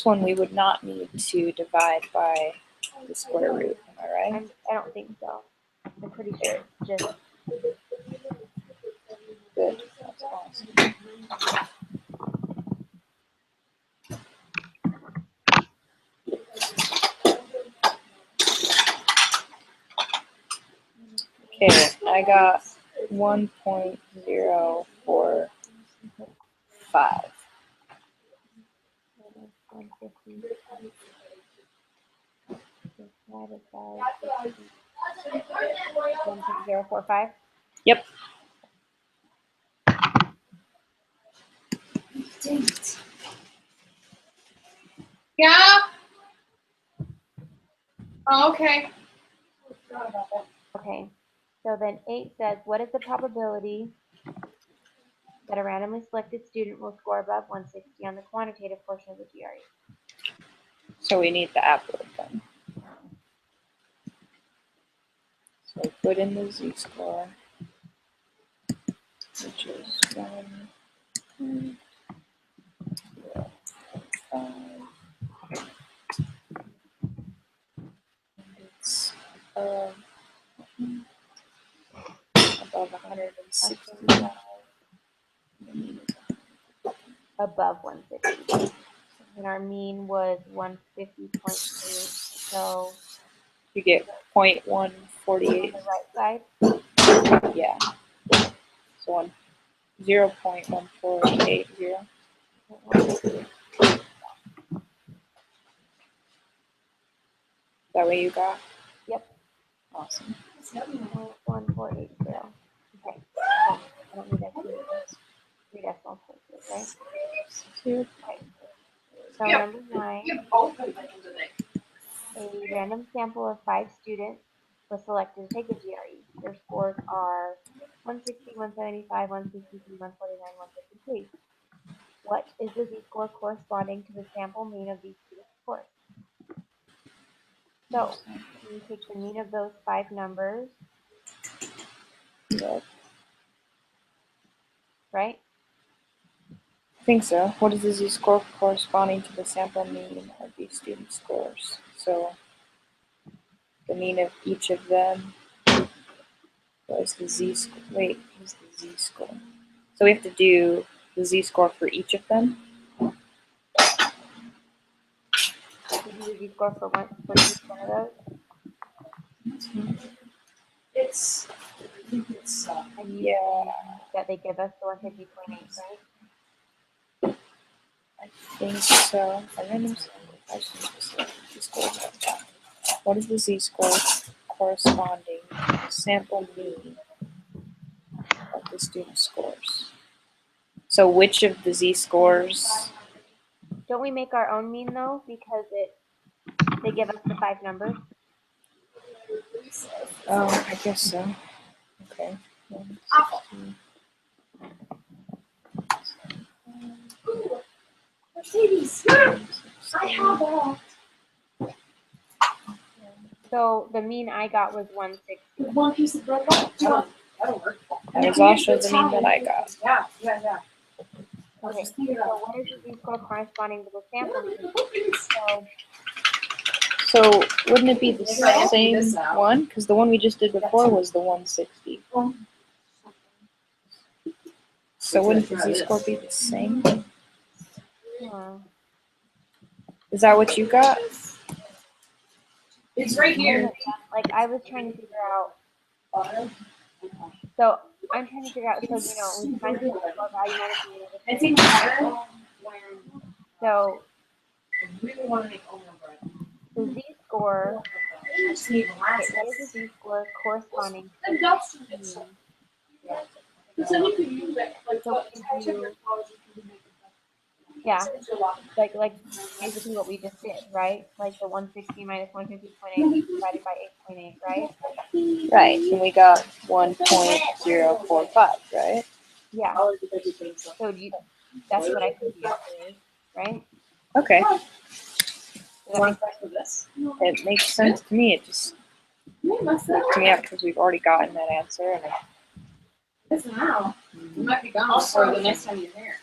one, we would not need to divide by the square root. Am I right?
I don't think so. I'm pretty sure it's just
Good. That's awesome. Okay, I got 1.045.
150 divided by 1.045.
Yep.
Dang it. Yeah. Oh, okay. Forgot about that.
Okay. So then 8 says, what is the probability that a randomly selected student will score above 160 on the quantitative portion of the GRE?
So we need the applet then. So I put in the Z-score, which is 1, 5. Above 160.
Above 160. And our mean was 150.8. So
You get
on
0.148.
the right side,
Yeah. So 0.1480. That way you got.
Yep.
Awesome.
0.1480. Okay. Oh, I don't need that. 3 decimal places, right?
Here.
Okay. So
Yep.
number 9,
You have both of them today.
a random sample of 5 students was selected to take a GRE. Their scores are 160, 175, 163, 149, 153. What is the z-score corresponding to the sample mean of these students' scores? So, you take the mean of those 5 numbers,
Yep.
right?
I think so. What is the z-score corresponding to the sample mean of these student scores? So the mean of each of them was the z-score. Wait, what's the z-score? So we have to do the z-score for each of them?
You do the z-score for each one of those,
It's,
and use
Yeah,
the mean that they give us, the 150.8, right?
I think so. A random sample of 5 students z-score. What is the z-score corresponding to the sample mean of the student scores? So which of the z-scores?
Don't we make our own mean though, because they give us the 5 numbers?
Oh, I guess so. Okay.
Mercedes, I have a
So the mean I got was 160.
one piece of bread. That'll work.
That is also the mean that I got.
Yeah.
Okay, so what is the z-score corresponding to the sample mean? So
So wouldn't it be the same one? Because the one we just did before was the 160. So wouldn't the z-score be the same? Is that what you got?
It's right here.
like I was trying to figure out. So I'm trying to figure out. So we find the z-score value minus the mean of the
I think
So
I really want to make oatmeal bread.
the z-score.
I just need
Okay,
molasses.
what is the z-score corresponding to
And
the
that's
mean?
But then you can use it like
So
what
we can
types of
do-
technology can you make it?
Yeah,
It's a lot.
like basically what we just did, right? Like the 160 minus 150.8 divided by 8.8, right?
Right, and we got 1.045, right?
Yeah.
I'll do everything, so.
So that's what I could use, right?
Okay,
Does that
Want
make
to press for this?
it makes sense to me. It just freaked me out because we've already gotten that answer. And
It's now. You might be gone for the next time you're here.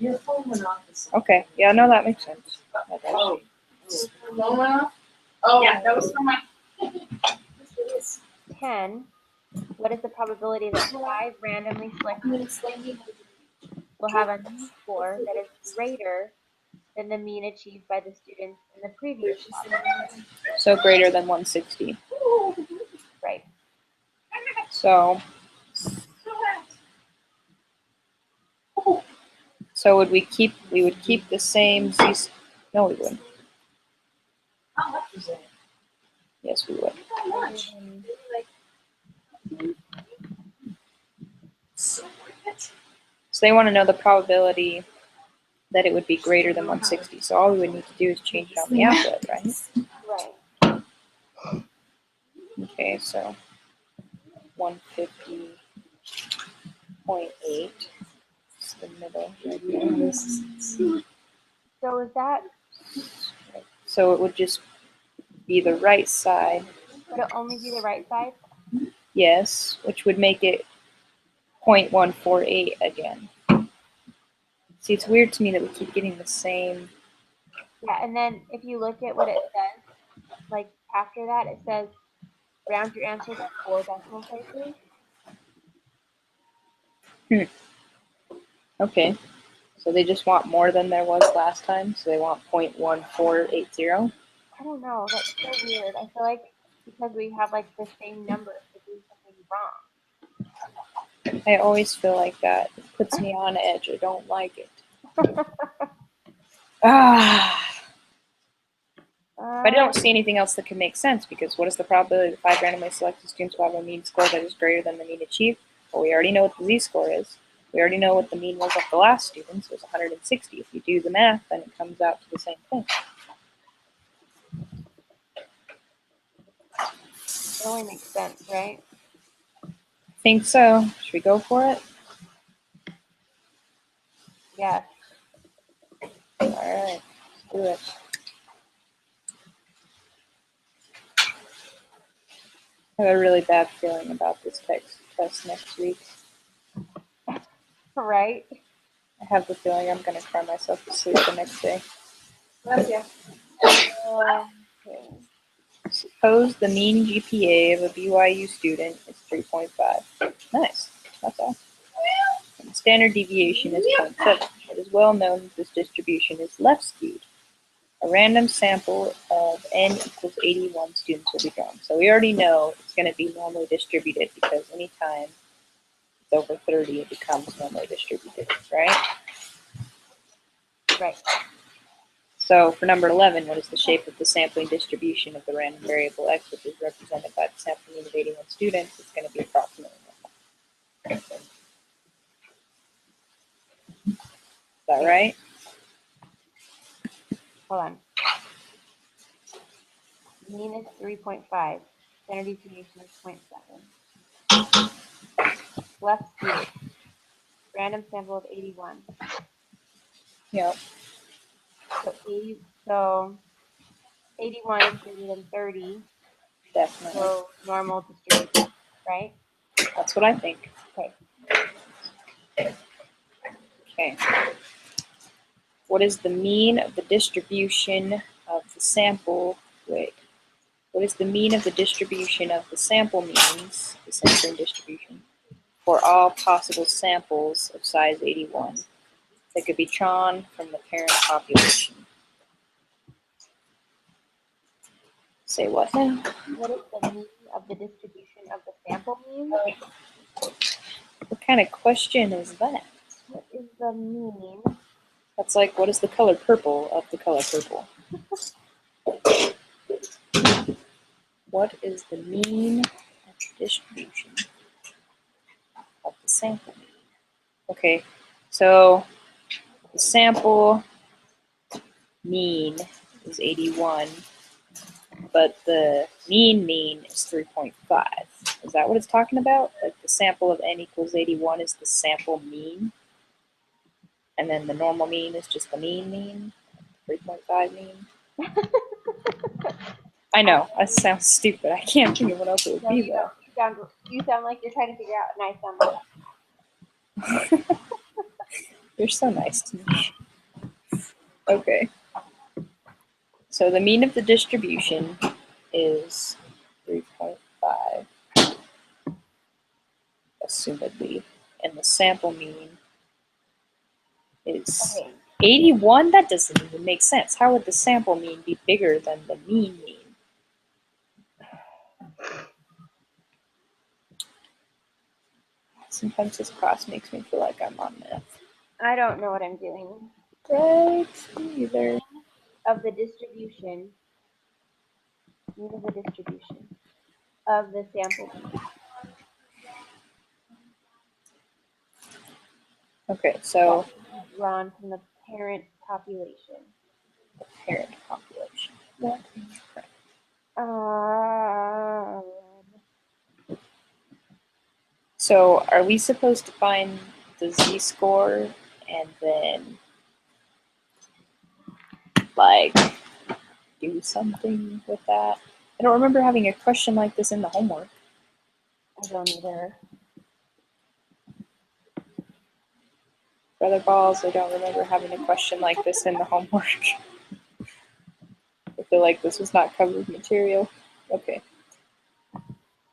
Your phone went off.
okay, yeah, no, that makes sense. That does.
Oh. Phone went off? Oh, yeah, that was for my.
10? What is the probability that 5 randomly selected will have a mean score that is greater than the mean achieved by the students in the previous model?
So greater than 160.
Right.
So would we keep? We would keep the same z. No, we wouldn't.
How much is it?
Yes, we would.
How much? So
So they want to know the probability that it would be greater than 160. So all we would need to do is change it on the output, right?
Right.
Okay, so 150.8 is the middle right there.
So is that,
So it would just be the right side,
would it only be the right side?
yes, which would make it 0.148 again. See, it's weird to me that we keep getting the same.
Yeah, and then if you look at what it says, like after that, it says round your answer to 4 decimal places.
Okay. So they just want more than there was last time, so they want 0.1480.
I don't know. That's so weird. I feel like because we have like the same number, we're doing something
I always feel like that. It puts me on edge. I don't like it.
wrong.
Ah. I
Uh,
don't see anything else that can make sense, because what is the probability that 5 randomly selected students will have a mean score that is greater than the mean achieved? Well, we already know what the z-score is. We already know what the mean was of the last students. It was 160. If you do the math, then it comes out to the same thing.
it only makes sense, right?
Think so. Should we go for it?
Yes.
All right, let's do it. I have a really bad feeling about this test next week.
Right?
I have the feeling I'm going to cry myself to sleep the next day.
Bless you.
Okay.
Suppose the mean GPA of a BYU student is 3.5. Nice. That's all. And the standard deviation is 0.7. It is well known that this distribution is left skewed. A random sample of n equals 81 students will be drawn. So we already know it's going to be normally distributed, because anytime it's over 30, it becomes normally distributed, right?
Right.
So for number 11, what is the shape of the sampling distribution of the random variable x, which is represented by the sample mean of 81 students? It's going to be approximately normal. Is that right?
Hold on. Mean is 3.5. Standard deviation is 0.7. Left skewed. Random sample of 81.
Yep,
So 81 is greater than 30.
definitely.
So normal distribution, right?
That's what I think.
Okay.
Okay. What is the mean of the distribution of the sample? Wait. What is the mean of the distribution of the sample means, the sampling distribution, for all possible samples of size 81 that could be drawn from the parent population? Say what now?
What is the mean of the distribution of the sample mean?
What kind of question is that?
What is the mean?
That's like, what is the color purple of the color purple? What is the mean of the distribution of the sample mean? Okay, so the sample mean is 81, but the mean is 3.5. Is that what it's talking about? Like the sample of n equals 81 is the sample mean, and then the normal mean is just the mean, 3.5 mean. I know, that sounds stupid. I can't think of what else it would
No,
be
you
though.
don't. You sound like you're trying to figure out, and I sound like
You're so nice to me. Okay. So the mean of the distribution is 3.5, assumedly, and the sample mean is
okay.
81? That doesn't even make sense. How would the sample mean be bigger than the mean? Sometimes this class makes me feel like I'm on math.
I don't know what I'm doing.
Right, either.
Of the distribution. Mean of the distribution of the sample mean.
Okay, so
Drawn from the parent population.
parent population. What?
Um,
So are we supposed to find the z-score and then like do something with that? I don't remember having a question like this in the homework.
I don't either.
Brother Balls, I don't remember having a question like this in the homework. I feel like this was not covered material. Okay.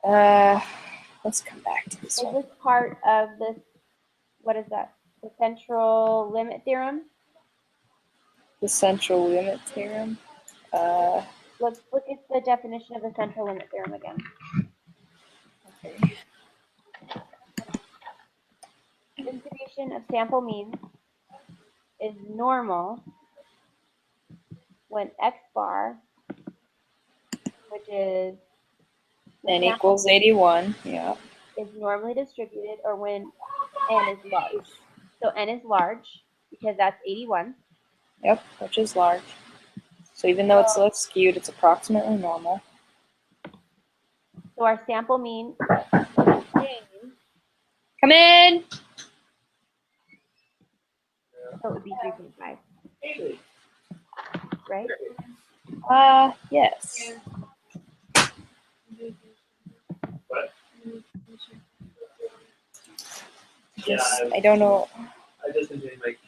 Let's come back to this
Is
one.
this part of this, what is that? The central limit theorem?
The central limit theorem.
Let's look at the definition of the central limit theorem again.
Okay.
Distribution of sample means is normal when x bar, which is the
N
sample
equals 81. Yeah.
is normally distributed, or when n is large. So n is large because that's 81.
Yep, which is large. So even though it's less skewed, it's approximately normal.
So our sample mean is the same,
Come in!
so it would be 3.5, right?
Yes. Just, I don't know.
I just been doing like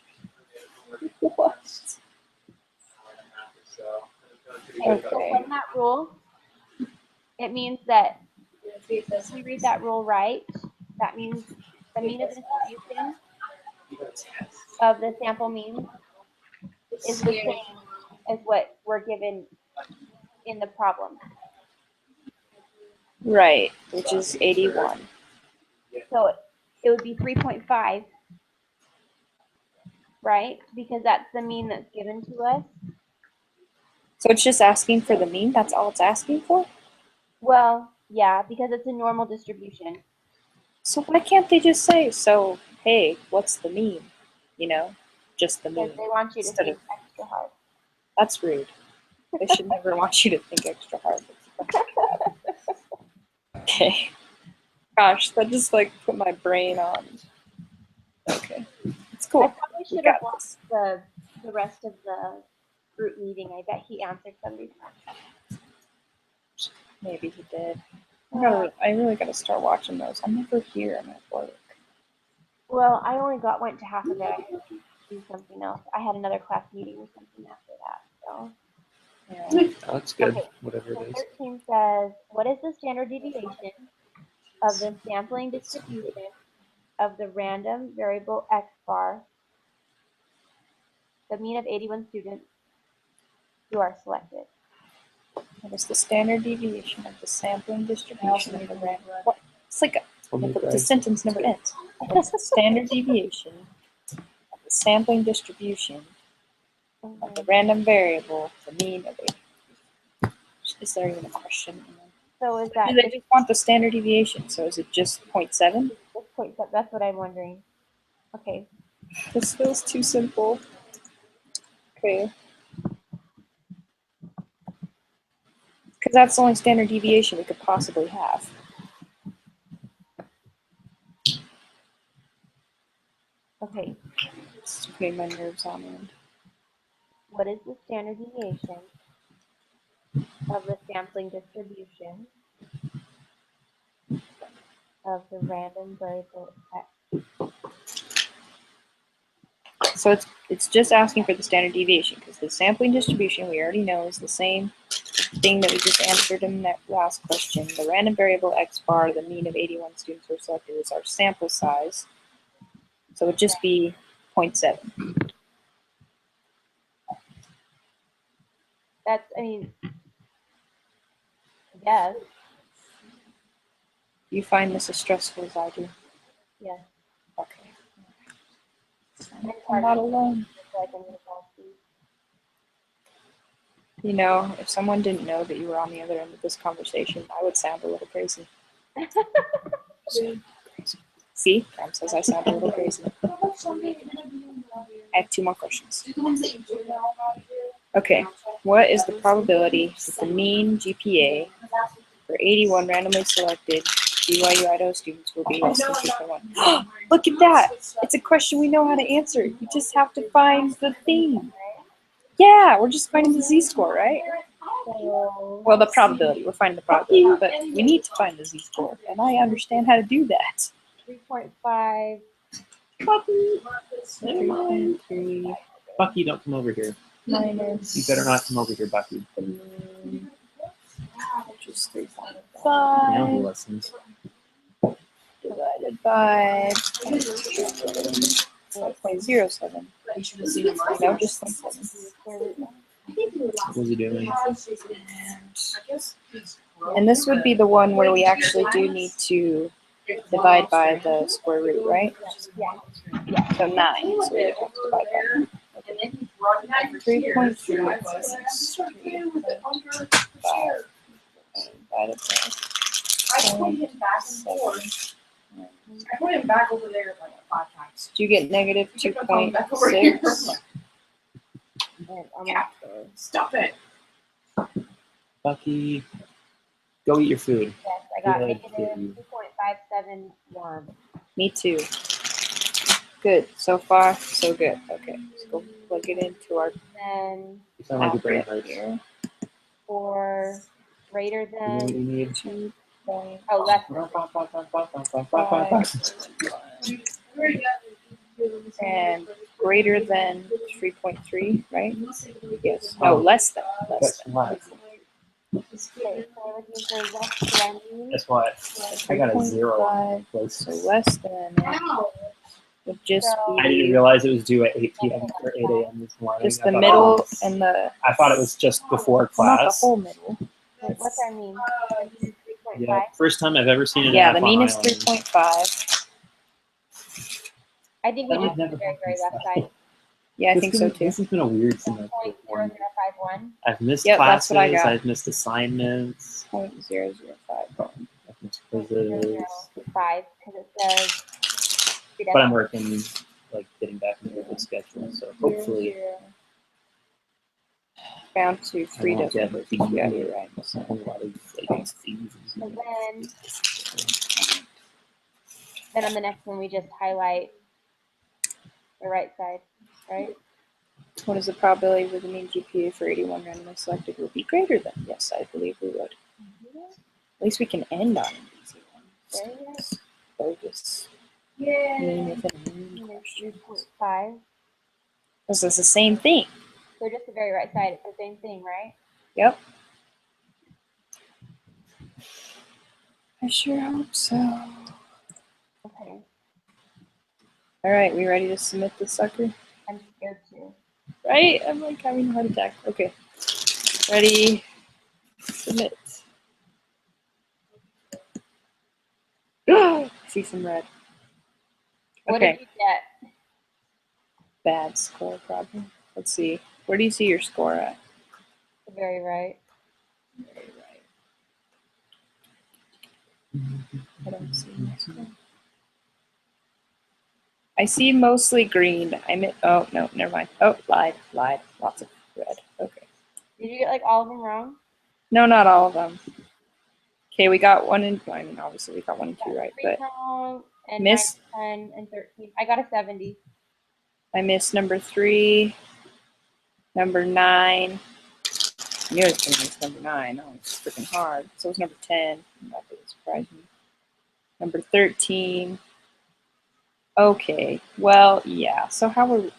What?
Okay, so
Okay.
from that rule, it means that if we read that rule right, that means the mean of the distribution of the sample mean is the same as what we're given in the problem.
Right, which is 81.
So it would be 3.5, right? Because that's the mean that's given to us.
So it's just asking for the mean? That's all it's asking for?
Well, yeah, because it's a normal distribution.
So why can't they just say, so, hey, what's the mean? You know, just the
Because
mean.
they want you to
Instead
think extra hard.
That's rude. They should never want you to think extra hard. Okay. Gosh, that just like put my brain on. Okay. It's
I
cool.
probably
We
should have
got
watched
this.
the rest of the group meeting. I bet he answered some of these questions.
Maybe he did. I really gotta start watching those. I'm never here. I'm at work.
Well, I only went to half of it. I had to do something else. I had another class meeting or something after that. So
Yeah.
Oh, that's good.
Okay.
Whatever
so
it is.
13 says, what is the standard deviation of the sampling distribution of the random variable x bar, the mean of 81 students who are selected?
What is the standard deviation of the sampling distribution of the random? What? It's like the sentence never ends. What's the standard deviation of the sampling distribution of the random variable, the mean of it? Is there even a question?
So is that
They just want the standard deviation. So is it just 0.7?
this point? That's what I'm wondering. Okay.
This feels too simple. Okay. Because that's the only standard deviation we could possibly have.
Okay.
This is putting my nerves on end.
What is the standard deviation of the sampling distribution of the random variable x?
So it's just asking for the standard deviation because the sampling distribution we already know is the same thing that we just answered in that last question. The random variable x bar, the mean of 81 students were selected, is our sample size. So it would just be 0.7.
That's, I mean, yes,
You find this as stressful as I do?
yes.
Okay. I'm not alone.
So I can move on to-
You know, if someone didn't know that you were on the other end of this conversation, I would sound a little crazy. See, Graham says I sound a little crazy. I have 2 more questions. Okay, what is the probability that the mean GPA for 81 randomly selected BYU Idaho students will be less than 2.1? Look at that! It's a question we know how to answer. You just have to find the thing. Yeah, we're just finding the z-score, right?
So,
Well, the probability. We're finding the probability, but we need to find the z-score, and I understand how to do that.
3.5.
3.3
Bucky, don't come over here.
minus.
You better not come over here, Bucky.
the mean, which which is
Now who
3.5
listens?
divided by 1.07.
You should have seen him last
No,
night.
just 0.7.
Square root one.
What was he doing?
And this would be the one where we actually do need to divide by the square root, right?
Yeah.
So 9. So we would have to divide by 9.
And then he brought it back for
3.3
tears. I was.
divided
I put him back and forth. I put him back over there like 5 times.
Do you get negative
He kept coming back over here.
2.6?
And
Yeah. Stop it.
Bucky, go eat your food.
Yes, I got
Good
negative
kid.
2.571.
Me too. Good. So far, so good. Okay. Let's go plug it into our
Then
You sound like your brain
alphabet
hurts.
here.
for greater
You know what
than,
you need?
2.5.
oh, less than.
And greater than 3.3, right? Yes. No, less than. Less
That's
than.
why.
Okay, so we're looking for less than.
Guess what? I got a 0 on
3.5.
my
So
place.
less than would just
So-
I didn't
be
realize it was due at 8 p.m. or 8 a.m. this morning.
just
I
the
thought
middle
it was-
and the
I thought it was just before
well, not the
class.
whole middle.
What's that mean? 3.5?
Yeah, first time I've ever seen an
Yeah,
F
the
on
mean is
Island.
3.5.
I think we
That
just
would
did the
never
very, very left
happen.
side.
Yeah, I
This
think
has
so
been-
too.
This has been a weird semester.
0.0051.
I've missed
Yep, that's
classes.
what I got.
I've missed assignments.
0.005.
I've missed quizzes.
0.005 because it says.
But I'm working, like, getting back into a good schedule. So hopefully,
Bound to 3
won't
doesn't
get
hurt
the-
you. Yeah, you're right.
a whole lot of like fees.
And then on the next one, we just highlight the right side, right?
What is the probability that the mean GPA for 81 randomly selected will be greater than? Yes, I believe we would. At least we can end on an easy one.
There you go.
Bogus.
Yay.
Mean within a mean
And then
question.
3.5.
This is the same thing.
So just the very right side, it's the same thing, right?
Yep. I sure hope so.
Okay.
All right, we ready to submit this sucker?
I'm scared too.
Right? I'm like having a heart attack. Okay. Ready? Submit. I see some red.
What did
Okay.
you get?
Bad score, probably. Let's see. Where do you see your score at?
The very right.
Very right. I don't see my score. I see mostly green. Oh, no, never mind. Oh, lied. Lots of red. Okay.
Did you get like all of them wrong?
No, not all of them. Okay, we got 1 and, I mean, obviously we got 1 and 2 right,
Three
but
wrong and
miss,
9, 10, and 13. I got a 70.
I missed number 3, number 9. I knew I was gonna miss number 9. Oh, it's freaking hard. So was number 10. That didn't surprise me. Number 13. Okay, well, yeah. So how were we?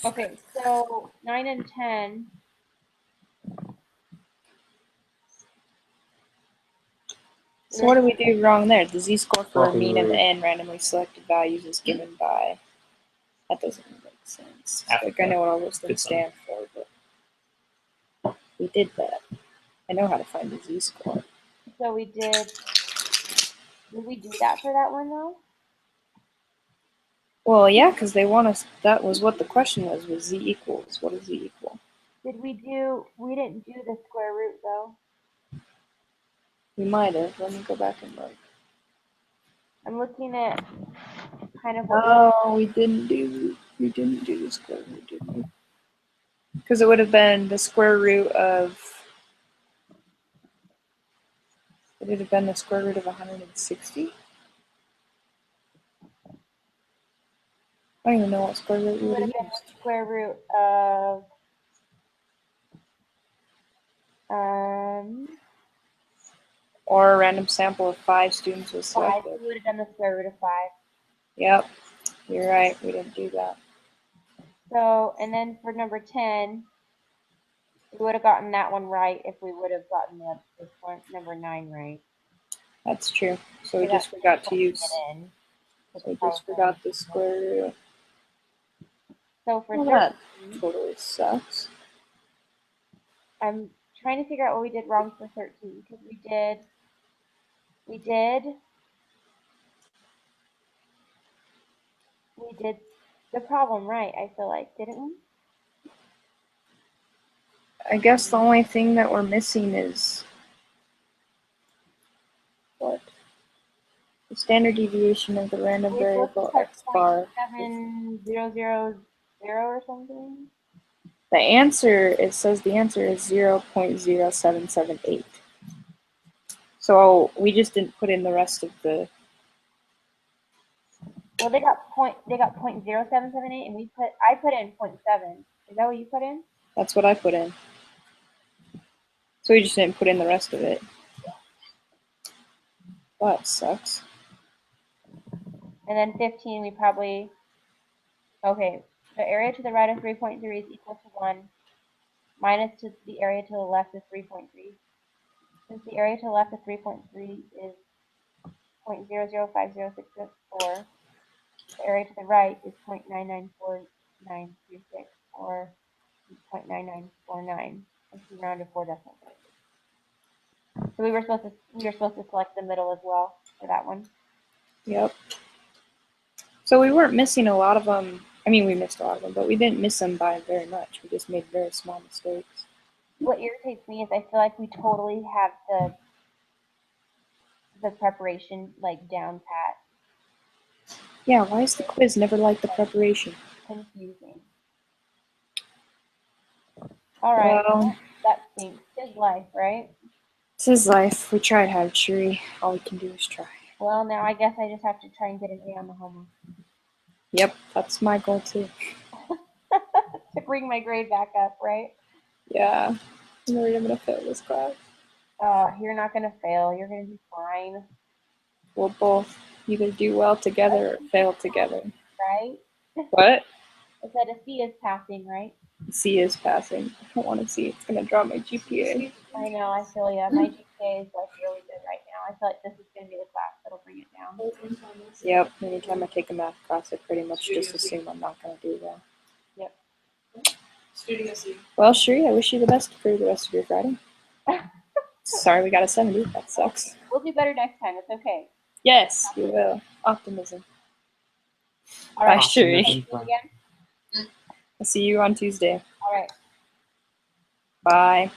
Okay, so 9 and 10.
So what do we do wrong there? The z-score for a
Probably
mean and
right.
n randomly selected values is given by. That doesn't make sense.
Africa.
Like I know what all those things
Good song.
stand for, but we did that. I know how to find the z-score.
So we did we do that for that one though?
Well, yeah, because they want us. That was what the question was z equals. What is z equal?
We didn't do the square root though.
We might have. Let me go back and look.
I'm looking at kind of what
Oh, we didn't do the square root, did we? Because it would have been the square root of. It would have been the square root of 160. I don't even know what square root we
would
would
have
have
been
used.
the square root of
Or a random sample of 5 students was
5.
selected.
We would have done the square root of 5.
Yep, you're right. We didn't do that.
So and then for number 10, We would have gotten that one right if we would have gotten this one, number 9 right.
That's true. So we
So
just
that's
forgot to
putting
use.
it in.
So we just forgot the square root.
So for
Well, that
13,
totally sucks.
I'm trying to figure out what we did wrong for 13 because we did the problem right. I feel like, didn't we?
I guess the only thing that we're missing is what? The standard deviation of the random
We were supposed to
variable
put
x bar.
0.7000 or something.
The answer, it says the answer is 0.0778. So we just didn't put in the rest of the.
Well, they got 0.0778, and I put in 0.7. Is that what you put in?
That's what I put in. So we just didn't put in the rest of it. That sucks.
And then 15, we probably, okay, the area to the right of 3.3 is equal to 1, minus to the area to the left of 3.3. Since the area to the left of 3.3 is 0.005064, the area to the right is 0.994936, or 0.9949, if we round to 4 decimal places. So we were supposed to select the middle as well for that one.
Yep. So we weren't missing a lot of them. I mean, we missed a lot of them, but we didn't miss them by very much. We just made very small mistakes.
What irritates me is I feel like we totally have the preparation like down pat.
Yeah, why is the quiz never like the preparation?
Confusing. All right,
Well,
that stinks. His life, right?
it's his life. We tried hard, Shuri. All we can do is try.
Well, now I guess I just have to try and get an A on the homework
Yep, that's my goal too.
to bring my grade back up, right?
Yeah, I'm worried I'm gonna fail this class.
You're not gonna fail. You're gonna do fine,
We'll both either do well together or fail together.
right?
What?
I said a C is passing, right?
C is passing. I don't want to see. It's gonna drop my GPA.
I know. I feel ya. My GPA is like really good right now. I feel like this is gonna be the class that'll bring it down.
Yep. Anytime I take a math class, I pretty much just assume I'm not gonna do well.
Yep.
Studio C.
Well, Shuri, I wish you the best for the rest of your Friday. Sorry, we got a 70. That sucks.
We'll do better next time. It's okay.
Yes, you will. Optimism.
All
Bye,
right.
Shuri.
Do it again.
I'll see you on Tuesday.
All right.
Bye.